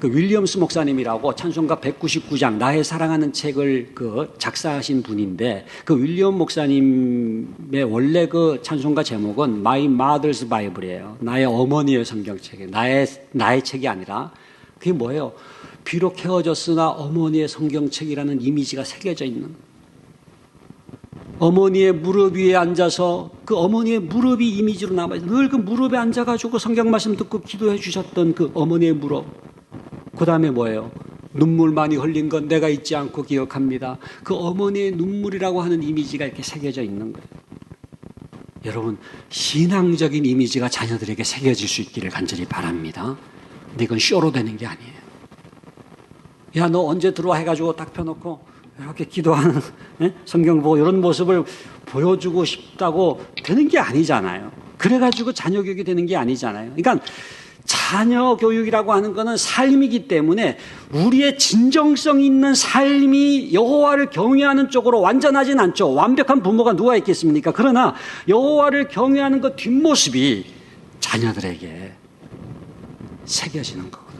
그 윌리엄스 목사님이라고 찬송가 199장 나의 사랑하는 책을 작사하신 분인데, 그 윌리엄 목사님의 원래 그 찬송가 제목은 My Mother's Bible이에요. 나의 어머니의 성경책이에요. 나의 책이 아니라. 그게 뭐예요? 비록 헤어졌으나 어머니의 성경책이라는 이미지가 새겨져 있는, 어머니의 무릎 위에 앉아서 그 어머니의 무릎이 이미지로 남아있어요. 늘 그 무릎에 앉아가지고 성경 말씀 듣고 기도해 주셨던 그 어머니의 무릎. 그 다음에 뭐예요? 눈물 많이 흘린 건 내가 잊지 않고 기억합니다. 그 어머니의 눈물이라고 하는 이미지가 이렇게 새겨져 있는 거예요. 여러분, 신앙적인 이미지가 자녀들에게 새겨질 수 있기를 간절히 바랍니다. 근데 이건 쇼로 되는 게 아니에요. 야, 너 언제 들어와 해가지고 딱 펴놓고 이렇게 기도하는, 성경 보고 이런 모습을 보여주고 싶다고 되는 게 아니잖아요. 그래가지고 자녀 교육이 되는 게 아니잖아요. 그러니까 자녀 교육이라고 하는 것은 삶이기 때문에 우리의 진정성 있는 삶이 여호와를 경외하는 쪽으로 완전하진 않죠. 완벽한 부모가 누가 있겠습니까? 그러나 여호와를 경외하는 그 뒷모습이 자녀들에게 새겨지는 거거든요.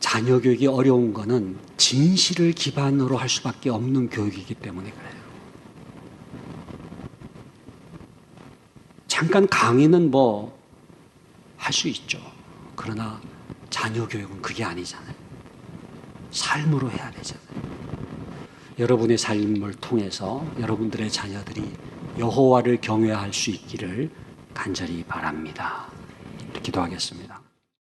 자녀 교육이 어려운 것은 진실을 기반으로 할 수밖에 없는 교육이기 때문에 그래요. 잠깐 강의는 뭐 할 수 있죠. 그러나 자녀 교육은 그게 아니잖아요. 삶으로 해야 되잖아요. 여러분의 삶을 통해서 여러분들의 자녀들이 여호와를 경외할 수 있기를 간절히 바랍니다. 기도하겠습니다.